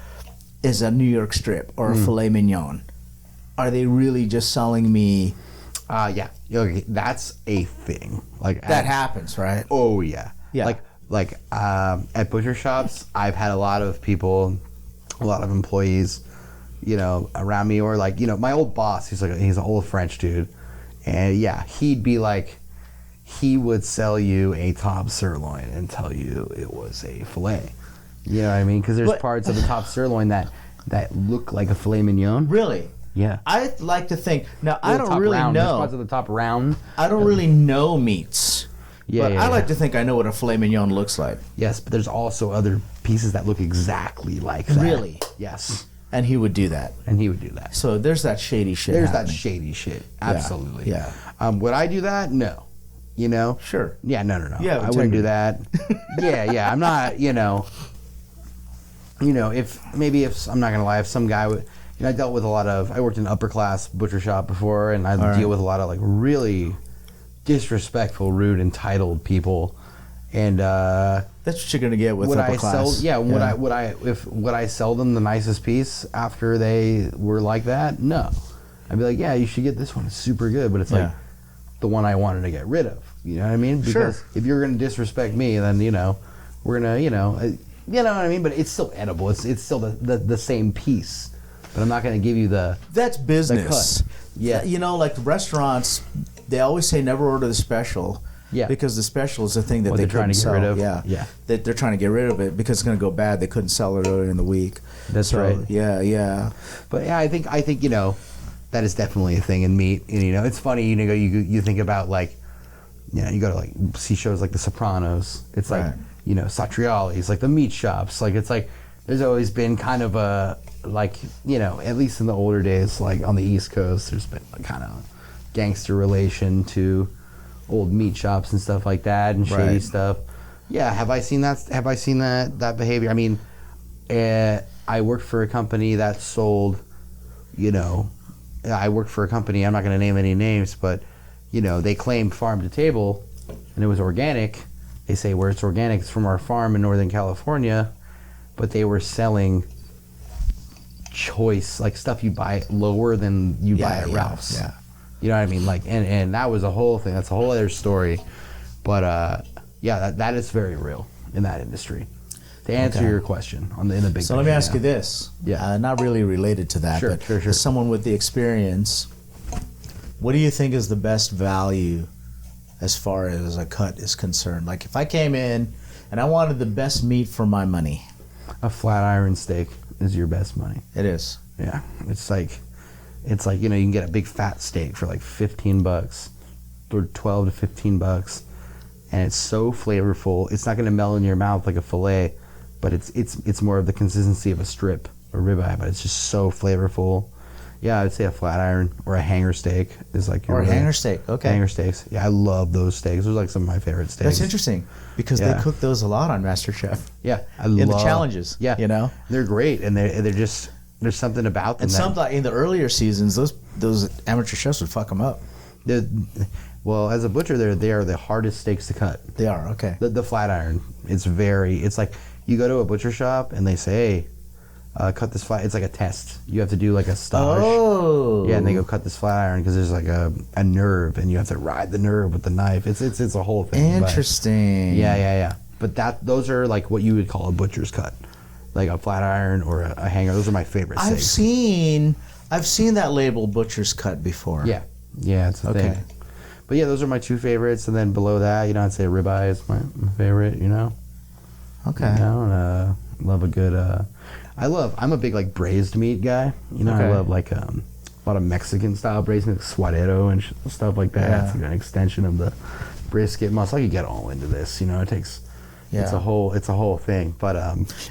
S1: New York strip or a filet mignon, are they really just selling me?
S3: Yeah. Okay, that's a thing. Like
S1: That happens, right?
S3: Oh yeah.
S1: Yeah.
S3: Like at butcher shops, I've had a lot of people, a lot of employees, around me, or like, my old boss, he's an old French dude, and yeah, he'd be like, he would sell you a top sirloin and tell you it was a filet. You know what I mean? Because there's parts of the top sirloin that look like a filet mignon.
S1: Really?
S3: Yeah.
S1: I like to think. Now, I
S3: The
S1: don't
S3: top
S1: really
S3: round. There's
S1: know.
S3: parts of the top round.
S1: I don't really know meats.
S3: Yeah,
S1: But I like to think I know what a filet mignon looks like.
S3: Yes, but there's also other pieces that look exactly like that.
S1: Really?
S3: Yes.
S1: And he would do that.
S3: And he would do that.
S1: So there's that shady shit.
S3: There's
S1: happening.
S3: that shady shit. Absolutely.
S1: Yeah.
S3: Would I do that? No.
S1: Sure.
S3: Yeah, no.
S1: Yeah,
S3: I wouldn't do that. yeah. I'm not, if I'm not going to lie, if some guy would, I dealt with I worked in an upper class butcher shop before, and I deal with a lot of like really disrespectful, rude, entitled people. And
S1: that's what you're gonna get with upper class.
S3: Would I sell them the nicest piece after they were like that? No. I'd be like, yeah, you should get this one. It's super good, but it's like the one I wanted to get rid of. You know what I mean? Because if you're gonna disrespect me, then we're gonna you know what I mean. But it's still edible. It's still the same piece. But I'm not gonna give you
S1: That's business.
S3: the cut. Yeah.
S1: Like restaurants, they always say never order the special.
S3: Yeah.
S1: Because the special is the thing that
S3: What
S1: they
S3: they're trying
S1: couldn't
S3: to get
S1: sell.
S3: rid of.
S1: Yeah. That they're trying to get rid of it because it's going to go bad. They couldn't sell it earlier in the week.
S3: That's right.
S1: Yeah.
S3: But yeah, I think that is definitely a thing in meat. And it's funny. You think about like, you go to like see shows like The Sopranos. It's like Satriali's, like the meat shops. Like it's like there's always been kind of a like at least in the older days, like on the East Coast, there's been a kind of gangster relation to old meat shops and stuff like that and shady stuff. Yeah, have I seen that behavior? I mean, I worked for a company that sold, I worked for a company, I'm not going to name any names, but, they claimed farm to table and it was organic. They say where it's organic, it's from our farm in Northern California, but they were selling choice, like stuff you buy lower than you buy at Ralph's.
S1: Yeah.
S3: You know what I mean? Like, and that was a whole thing. That's a whole other story. But that is very real in that industry. To answer your question in the big.
S1: So let me ask you this.
S3: Yeah.
S1: Not really related to that, but
S3: sure.
S1: as someone with the experience, what do you think is the best value as far as a cut is concerned? Like if I came in and I wanted the best meat for my money.
S3: A flat iron steak is your best money.
S1: It is.
S3: Yeah. It's like you can get a big fat steak for like $15 or $12 to $15, and it's so flavorful. It's not going to melt in your mouth like a fillet, but it's more of the consistency of a strip or ribeye, but it's just so flavorful. Yeah, I'd say a flat iron or a hanger steak is like your
S1: hanger steak. Okay.
S3: Hanger steaks. Yeah, I love those steaks. Those are like some of my favorite steaks.
S1: That's interesting because they cook those a lot on MasterChef.
S3: Yeah,
S1: in the challenges.
S3: Yeah, they're great, and they're just. There's something about them.
S1: And some in the earlier seasons, those amateur chefs would fuck them up.
S3: Well, as a butcher, they are the hardest steaks to cut.
S1: They are, okay.
S3: The flat iron, it's like you go to a butcher shop and they say, hey, cut this flat. It's like a test. You have to do like a stage.
S1: Oh.
S3: Yeah, and they go cut this flat iron because there's like a nerve, and you have to ride the nerve with the knife. It's a whole thing.
S1: Interesting.
S3: But yeah. But those are like what you would call a butcher's cut. Like a flat iron or a hanger. Those are my favorite steaks.
S1: I've seen that label butcher's cut before.
S3: Yeah, it's a thing. But yeah, those are my two favorites, and then below that, I'd say ribeye is my favorite.
S1: Okay.
S3: And love a good. I'm a big like braised meat guy. I love like a lot of Mexican style braised meat, suadero and stuff like that.
S1: Yeah.
S3: It's like an extension of the brisket muscle. I could get all into this. It takes.
S1: Yeah.
S3: It's a whole thing. But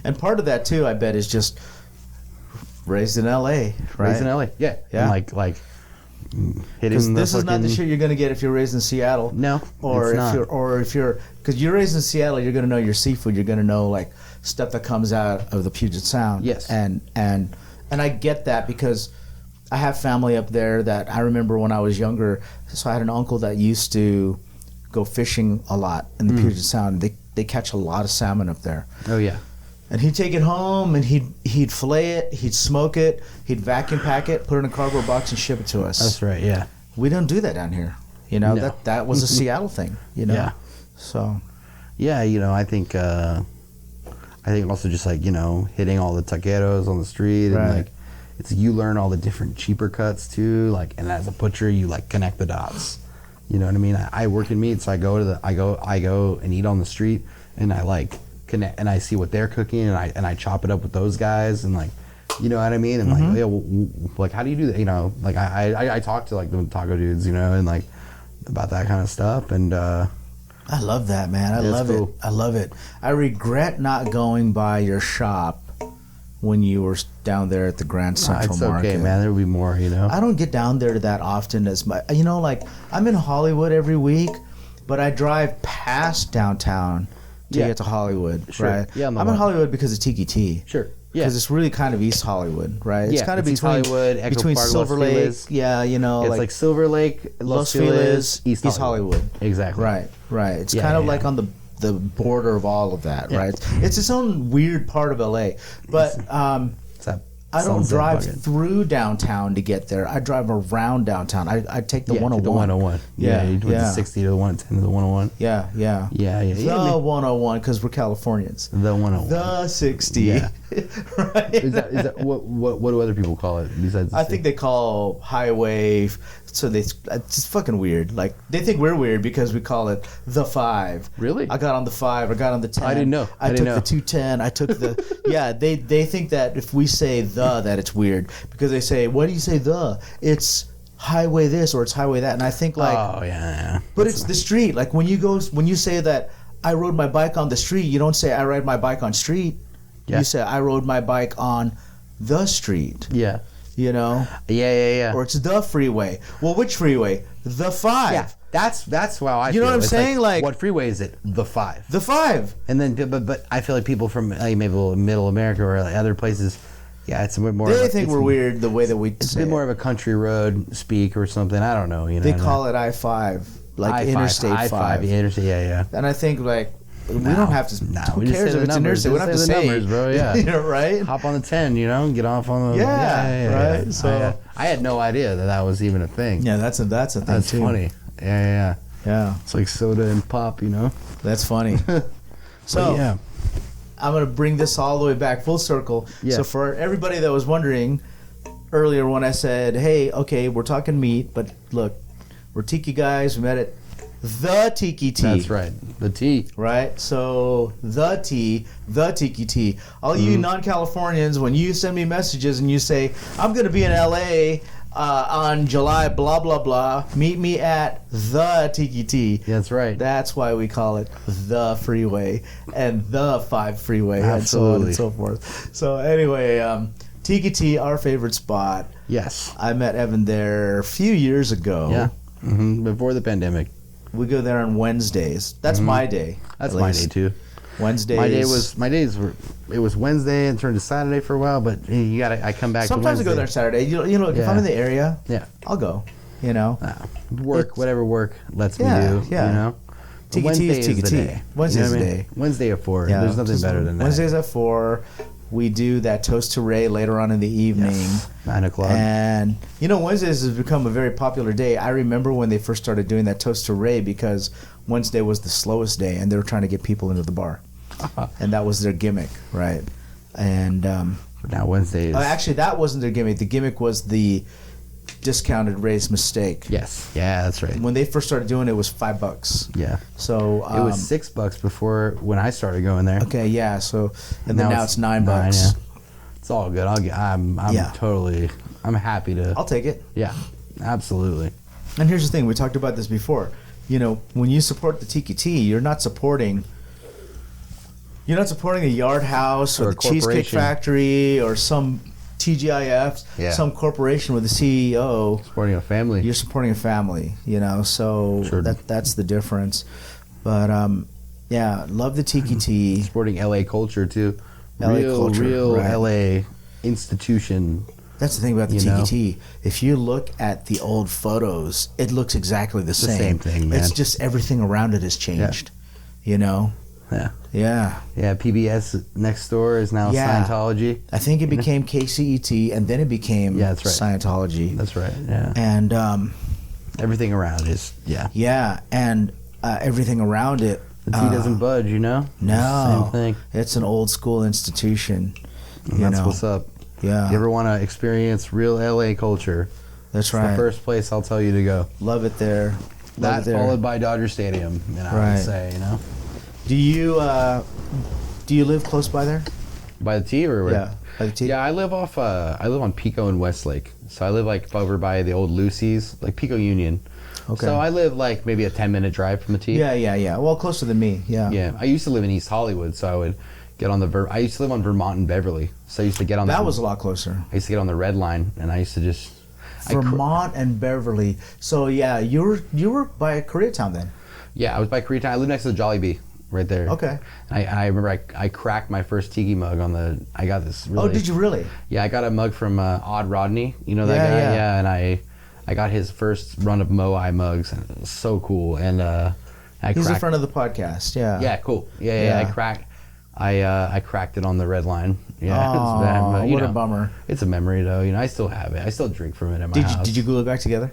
S1: and part of that too, I bet, is just raised in LA, right?
S3: Raised in LA, yeah. And like
S1: Because this is not the shit you're gonna get if you're raised in Seattle.
S3: No,
S1: or
S3: it's not.
S1: if you're because you're raised in Seattle, you're gonna know your seafood. You're gonna know like stuff that comes out of the Puget Sound.
S3: Yes,
S1: and I get that because I have family up there that I remember when I was younger. So I had an uncle that used to go fishing a lot in the Puget Sound. They catch a lot of salmon up there.
S3: Oh yeah.
S1: And he'd take it home and he'd fillet it, he'd smoke it, he'd vacuum pack it, put it in a cardboard box and ship it to us.
S3: That's right, yeah.
S1: We don't do that down here. You know,
S3: No.
S1: that was a Seattle thing, you know.
S3: Yeah.
S1: So
S3: yeah, you know, I think also just like, you know, hitting all the taqueros on the street and
S1: Right.
S3: like it's you learn all the different cheaper cuts too, like, and as a butcher you like connect the dots. You know what I mean? I work in meat, so I go and eat on the street and I like connect and I see what they're cooking and I chop it up with those guys and like, you know what I mean? And like, yeah, like how do you do that? You know, like I talk to like the taco dudes, you know, and like about that kind of stuff. And
S1: I love that, man. I love it. I love it. I regret not going by your shop when you were down there at the Grand Central Market.
S3: It's okay, man. There'll be more, you know.
S1: I don't get down there that often as much. You know, like I'm in Hollywood every week, but I drive past downtown to get to Hollywood,
S3: Sure.
S1: right?
S3: Yeah,
S1: I'm in Hollywood because of Tiki T.
S3: Sure. Yeah.
S1: Because it's really kind of East Hollywood, right?
S3: Yeah,
S1: It's kind of
S3: it's East
S1: between
S3: Hollywood, Echo
S1: between
S3: Park,
S1: Silver
S3: Los
S1: Lake,
S3: Feliz.
S1: yeah, you know,
S3: It's like Silver Lake, Los Feliz, East Hollywood. Exactly.
S1: Right. It's
S3: Yeah,
S1: kind of
S3: yeah,
S1: like
S3: yeah.
S1: on the border of all of that,
S3: Yeah.
S1: right? It's its own weird part of LA. But
S3: It's that
S1: I don't
S3: sunset
S1: drive
S3: bucket.
S1: through downtown to get there. I drive around downtown. I take the
S3: Yeah,
S1: 101.
S3: The 101.
S1: Yeah,
S3: You went
S1: yeah.
S3: the 60 to the 110 to the 101.
S1: Yeah.
S3: Yeah.
S1: The 101 because we're Californians.
S3: The 101.
S1: The 60.
S3: Yeah.
S1: Right.
S3: Is that what do other people call it besides?
S1: I think they call highway. So it's fucking weird. Like they think we're weird because we call it the 5.
S3: Really?
S1: I got on the 5. I got on the 10.
S3: I didn't know.
S1: I took
S3: didn't know.
S1: the 210. I took the yeah. They think that if we say that it's weird because they say, why do you say the? It's highway this or it's highway that, and I think like
S3: Oh yeah.
S1: but it's the street. Like when you say that I rode my bike on the street, you don't say I ride my bike on street.
S3: Yeah.
S1: You say I rode my bike on the street.
S3: Yeah.
S1: You know?
S3: Yeah.
S1: Or it's the freeway. Well, which freeway? The 5.
S3: Yeah. That's why I.
S1: You know
S3: feel.
S1: what I'm
S3: It's
S1: saying? Like
S3: what freeway is it? The 5.
S1: The 5.
S3: And then, but I feel like people from like maybe Middle America or like other places, yeah, it's a bit more.
S1: They think we're weird the way that we.
S3: It's a bit more of a country road speak or something. I don't know. You know.
S1: They call it I-5, like
S3: I-5,
S1: Interstate
S3: I-5,
S1: 5.
S3: Yeah, Interstate. Yeah.
S1: And I think like. We don't have to. Who
S3: we just
S1: cares
S3: say
S1: if
S3: the
S1: it's
S3: numbers.
S1: interstate? We don't have to
S3: Just say
S1: say
S3: the numbers, bro. Yeah,
S1: you know, right?
S3: Hop on the 10. You know, get off on the.
S1: Right. So
S3: I had no idea that was even a thing.
S1: yeah, that's a thing
S3: That's
S1: too.
S3: funny. Yeah.
S1: Yeah,
S3: It's like soda and pop. You know.
S1: that's funny. So
S3: But yeah.
S1: I'm gonna bring this all the way back full circle.
S3: Yeah.
S1: So for everybody that was wondering earlier when I said, "Hey, okay, we're talking meat, but look, we're tiki guys. We met at the Tiki Tea."
S3: That's right. The tea.
S1: Right? So, the Tiki Tea. All you non-Californians, when you send me messages and you say, I'm going to be in LA on July blah, blah, blah, meet me at the Tiki Tea.
S3: That's right.
S1: That's why we call it the freeway and the 5 freeway
S3: Absolutely.
S1: and so on and so forth. So, anyway, Tiki Tea, our favorite spot.
S3: Yes.
S1: I met Evan there a few years ago.
S3: Yeah. Before the pandemic.
S1: We go there on Wednesdays. That's my day.
S3: That's
S1: at
S3: my
S1: least.
S3: day too.
S1: Wednesdays.
S3: It was Wednesday and turned to Saturday for a while, but I come back.
S1: Sometimes
S3: to
S1: I go there Saturday. You know, if I'm in the area,
S3: Yeah.
S1: I'll go. You know,
S3: Whatever work lets me
S1: Yeah,
S3: do.
S1: yeah.
S3: You know.
S1: Tiki
S3: Wednesday
S1: Tea is
S3: is
S1: Tiki
S3: the
S1: Tea.
S3: day.
S1: Wednesday's
S3: You know
S1: the
S3: what I mean?
S1: day.
S3: Wednesday at 4.
S1: Yeah,
S3: There's nothing
S1: just
S3: better than that.
S1: Wednesdays at 4. We do that toast to Ray later on in the evening.
S3: Yes. 9 o'clock.
S1: And, you know, Wednesdays has become a very popular day. I remember when they first started doing that toast to Ray because Wednesday was the slowest day and they were trying to get people into the bar. And that was their gimmick, right? And
S3: Now Wednesday is.
S1: actually, that wasn't their gimmick. The gimmick was the discounted Ray's mistake.
S3: Yes. Yeah, that's right.
S1: When they first started doing it, it was $5.
S3: Yeah.
S1: So
S3: It was $6 before when I started going there.
S1: okay, yeah. So and then now it's $9.
S3: Yeah. It's all good. I'm
S1: Yeah.
S3: totally. I'm happy to.
S1: I'll take it.
S3: Yeah. Absolutely.
S1: And here's the thing: we talked about this before. You know, when you support the Tiki Tea, you're not supporting a Yard House or
S3: Or a
S1: the Cheesecake
S3: corporation.
S1: Factory or some TGIFs,
S3: Yeah.
S1: some corporation with a CEO.
S3: Supporting a family.
S1: You're supporting a family, so
S3: Sure.
S1: that's the difference. But yeah, love the Tiki Tea.
S3: Supporting LA culture too.
S1: LA culture,
S3: real
S1: right.
S3: LA institution.
S1: That's the thing about the
S3: You
S1: Tiki
S3: know?
S1: Tea. If you look at the old photos, it looks exactly the same.
S3: same thing, man.
S1: It's just everything around it has changed.
S3: Yeah.
S1: Yeah.
S3: Yeah, PBS next door is now
S1: Yeah.
S3: Scientology.
S1: I think it became KCET, and then it became
S3: Yeah, that's right.
S1: Scientology.
S3: That's right. Yeah.
S1: And
S3: Everything around is
S1: and everything around it.
S3: The tea doesn't budge,
S1: No,
S3: Same thing.
S1: It's an old school institution.
S3: And
S1: you
S3: that's
S1: know.
S3: what's up.
S1: Yeah,
S3: You ever want to experience real LA culture?
S1: that's
S3: It's
S1: right.
S3: the first place I'll tell you to go.
S1: Love it there. Love
S3: That
S1: it there.
S3: followed by Dodger Stadium, I
S1: Right.
S3: would say,
S1: Do you live close by there?
S3: By the T or where?
S1: Yeah, by the T.
S3: Yeah, I live on Pico and Westlake. So I live like over by the old Lucy's, like Pico Union.
S1: Okay.
S3: So I live like maybe a 10-minute drive from the T.
S1: Yeah. Well, closer than me. Yeah.
S3: Yeah. I used to live in East Hollywood, so I would get on I used to live on Vermont and Beverly. So I used to get on
S1: That was a lot closer.
S3: I used to get on the red line, and I used to just
S1: Vermont and Beverly. So yeah, you were by Koreatown then.
S3: Yeah, I was by Koreatown. I lived next to the Jollibee, right there.
S1: Okay.
S3: I remember I cracked my first tiki mug I got this really...
S1: Oh, did you really?
S3: Yeah, I got a mug from Odd Rodney. You know that
S1: Yeah,
S3: guy?
S1: yeah.
S3: And I got his first run of Moai mugs, and it was so cool. And
S1: He's a friend of the podcast. Yeah.
S3: Yeah, cool. Yeah. I cracked it on the red line. Yeah,
S1: Oh,
S3: it's bad, but,
S1: what a bummer.
S3: It's a memory though. I still have it. I still drink from it at my house.
S1: Did you glue it back together?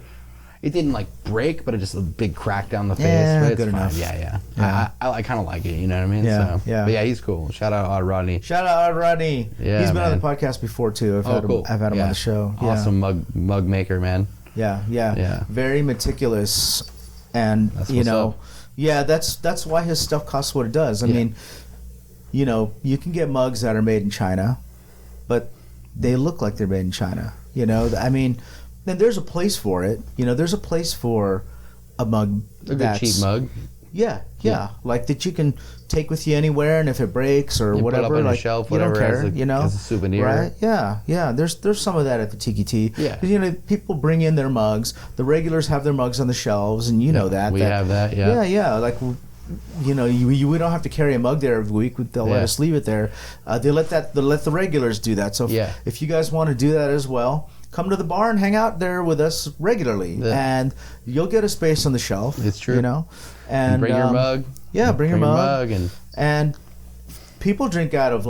S3: It didn't like break, but it just a big crack down the face.
S1: Yeah,
S3: but it's
S1: good
S3: fine.
S1: enough.
S3: Yeah.
S1: Yeah.
S3: I kind of like it. You know what I mean?
S1: Yeah,
S3: So,
S1: yeah.
S3: But yeah, he's cool. Shout out Odd Rodney.
S1: Shout out Rodney.
S3: Yeah,
S1: He's been on
S3: man.
S1: the podcast before too.
S3: Cool.
S1: I've had him on the show. Yeah.
S3: Awesome mug maker, man.
S1: Yeah. Very meticulous, and
S3: That's what's up.
S1: yeah, that's why his stuff costs what it does. I mean, you can get mugs that are made in China, but they look like they're made in China. I mean, then there's a place for it. There's a place for a mug
S3: A good cheap mug.
S1: Yeah, like that you can take with you anywhere, and if it breaks or
S3: You
S1: whatever,
S3: put up on
S1: like
S3: a shelf,
S1: you don't
S3: whatever,
S1: care,
S3: as a souvenir.
S1: right? Yeah. There's some of that at the Tiki Tea.
S3: Yeah.
S1: 'Cause, people bring in their mugs. The regulars have their mugs on the shelves, and you know that.
S3: We have that. Yeah.
S1: Yeah. Like, we don't have to carry a mug there every week. They'll let
S3: Yeah.
S1: us leave it there. They let the regulars do that. So
S3: Yeah.
S1: if you guys want to do that as well, come to the bar and hang out there with us regularly, and you'll get a space on the shelf.
S3: It's true.
S1: And
S3: bring your mug.
S1: Yeah, bring your mug.
S3: and
S1: And people drink out of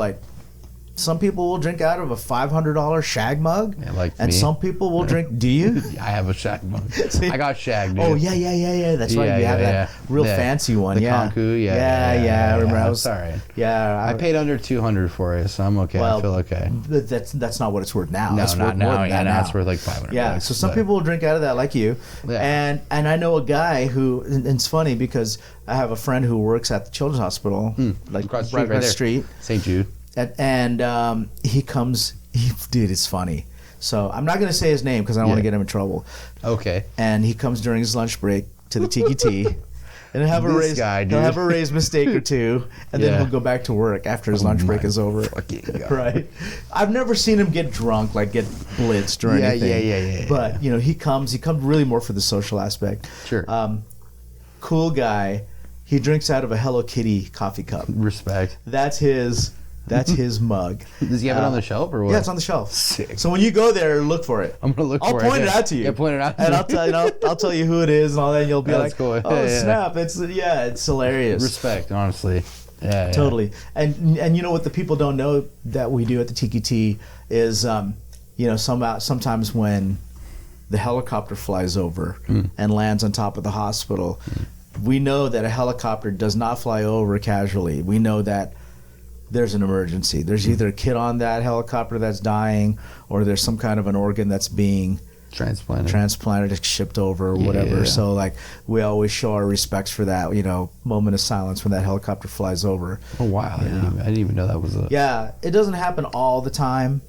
S1: some people will drink out of a $500 shag mug,
S3: like
S1: and
S3: me.
S1: some people will drink. Do you?
S3: I have a shag mug.
S1: See?
S3: I got shag, dude.
S1: Oh yeah. That's right. You have that real fancy one.
S3: The
S1: Yeah.
S3: Konku,
S1: Yeah. I remember. I was
S3: sorry.
S1: Yeah.
S3: I paid under $200 for it, so I'm okay.
S1: Well,
S3: I feel okay.
S1: That's not what it's worth now.
S3: No,
S1: It's
S3: not
S1: worth
S3: now.
S1: more than
S3: Yeah,
S1: that
S3: now it's worth like $500.
S1: Yeah, so some
S3: but-
S1: people will drink out of that like you.
S3: Yeah.
S1: And I know a guy who, and it's funny because I have a friend who works at the Children's Hospital, like
S3: across the
S1: right
S3: street, right
S1: the
S3: there.
S1: street.
S3: St. Jude.
S1: And he comes, dude, it's funny. So I'm not going to say his name because I don't want to
S3: Yeah.
S1: get him in trouble.
S3: Okay.
S1: And he comes during his lunch break to the Tiki Tea. And he'll have,
S3: This guy, dude.
S1: he'll have a raised mistake or two, and then
S3: Yeah.
S1: he'll go back to work after his lunch break
S3: my
S1: is over.
S3: fucking God.
S1: Right? I've never seen him get drunk, like get blitzed or anything.
S3: Yeah.
S1: But he comes really more for the social aspect.
S3: Sure.
S1: Cool guy. He drinks out of a Hello Kitty coffee cup.
S3: Respect.
S1: That's his mug.
S3: Does he have it on the shelf or what?
S1: Yeah, it's on the shelf.
S3: Sick.
S1: So when you go there, look for it.
S3: I'm gonna look
S1: I'll
S3: for it.
S1: point it out to you.
S3: Yeah, point it out.
S1: And I'll tell you who it is and all that. And you'll be
S3: That's
S1: like,
S3: cool.
S1: oh
S3: Yeah.
S1: snap! It's hilarious.
S3: Respect, honestly. Yeah.
S1: Totally. And you know what the people don't know that we do at the Tiki Tea is, sometimes when the helicopter flies over and lands on top of the hospital, we know that a helicopter does not fly over casually. We know that there's an emergency. There's either a kid on that helicopter that's dying, or there's some kind of an organ that's being transplanted, shipped over, or whatever.
S3: Yeah.
S1: So we always show our respects for that. Moment of silence when that helicopter flies over.
S3: Oh wow! I didn't even know that was a.
S1: Yeah, it doesn't happen all the time,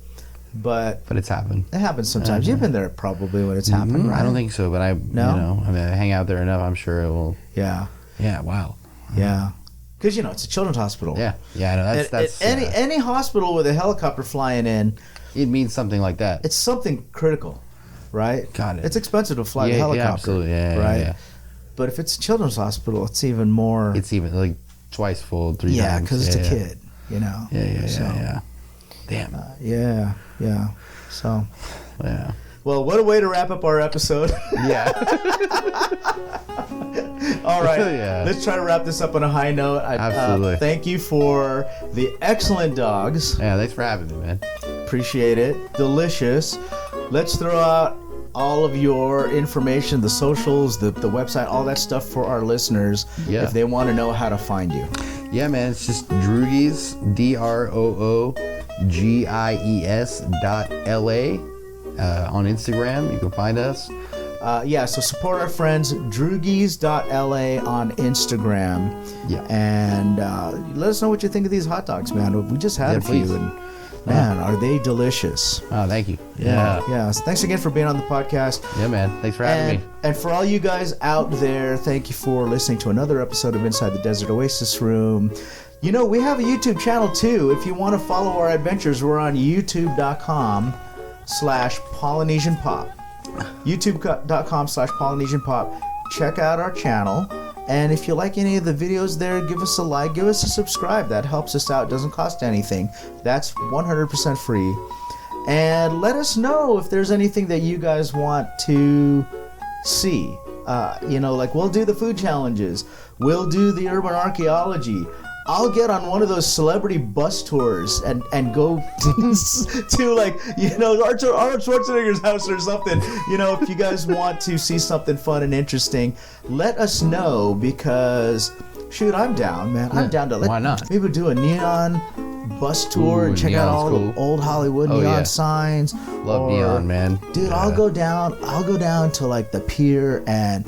S1: but
S3: But it's happened.
S1: it happens sometimes. You've been there probably when it's happened, right?
S3: I don't think so, but I hang out there enough. I'm sure it will.
S1: Yeah,
S3: Yeah. Wow.
S1: yeah. Because it's a children's hospital.
S3: Yeah. Yeah. I know. That's
S1: any hospital with a helicopter flying in,
S3: it means something like that.
S1: It's something critical, right?
S3: Got it.
S1: It's expensive to fly a
S3: Yeah,
S1: helicopter.
S3: absolutely. Yeah,
S1: right?
S3: yeah.
S1: But if it's a children's hospital, it's even more.
S3: It's even like twice full, 3 times.
S1: Yeah, because it's a kid, you know.
S3: Yeah. Damn.
S1: Yeah. So.
S3: Yeah.
S1: Well, what a way to wrap up our episode.
S3: Yeah.
S1: All right.
S3: Yeah.
S1: Let's try to wrap this up on a high note.
S3: Absolutely.
S1: Thank you for the excellent dogs.
S3: Yeah, thanks for having me, man.
S1: Appreciate it. Delicious. Let's throw out all of your information, the socials, the website, all that stuff for our listeners if they want to know how to find you.
S3: Yeah, man. It's just Droogies, DROOGIES.LA. On Instagram, you can find us.
S1: So support our friends, Droogies.LA on Instagram.
S3: Yeah.
S1: And let us know what you think of these hot dogs, man. We just had a few,
S3: please.
S1: and man, are they delicious.
S3: Oh, thank you.
S1: Yeah. So thanks again for being on the podcast.
S3: Yeah, man. Thanks for having me.
S1: And for all you guys out there, thank you for listening to another episode of Inside the Desert Oasis Room. You know, we have a YouTube channel too. If you want to follow our adventures, we're on youtube.com/Polynesian Pop. youtube.com/Polynesian Pop. Check out our channel. And if you like any of the videos there, give us a like, give us a subscribe. That helps us out. Doesn't cost anything. That's 100% free. And let us know if there's anything that you guys want to see. Like we'll do the food challenges. We'll do the urban archaeology. I'll get on one of those celebrity bus tours and go to like, Arnold Schwarzenegger's house or something. If you guys want to see something fun and interesting, let us know because, shoot, I'm down, man. I'm down to
S3: why not?
S1: Maybe do a neon bus tour and check out all the old Hollywood neon signs.
S3: Love neon, man.
S1: Dude,
S3: Yeah.
S1: I'll go down to like the pier and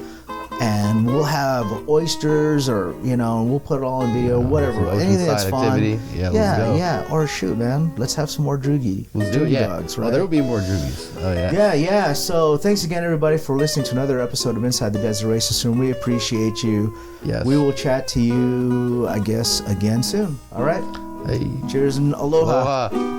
S1: we'll have oysters or we'll put it all in video, whatever, anything that's fun.
S3: Activity. Yeah, let's go.
S1: Yeah, or shoot, man, let's have some more Droogie.
S3: Let's do it. Yeah.
S1: Dogs, right?
S3: Oh, there will be more Droogies. Oh yeah.
S1: Yeah. So thanks again, everybody, for listening to another episode of Inside the Desert Oasis Room. We appreciate you.
S3: Yes.
S1: We will chat to you, I guess, again soon. All right.
S3: Hey.
S1: Cheers and aloha.
S3: Aloha.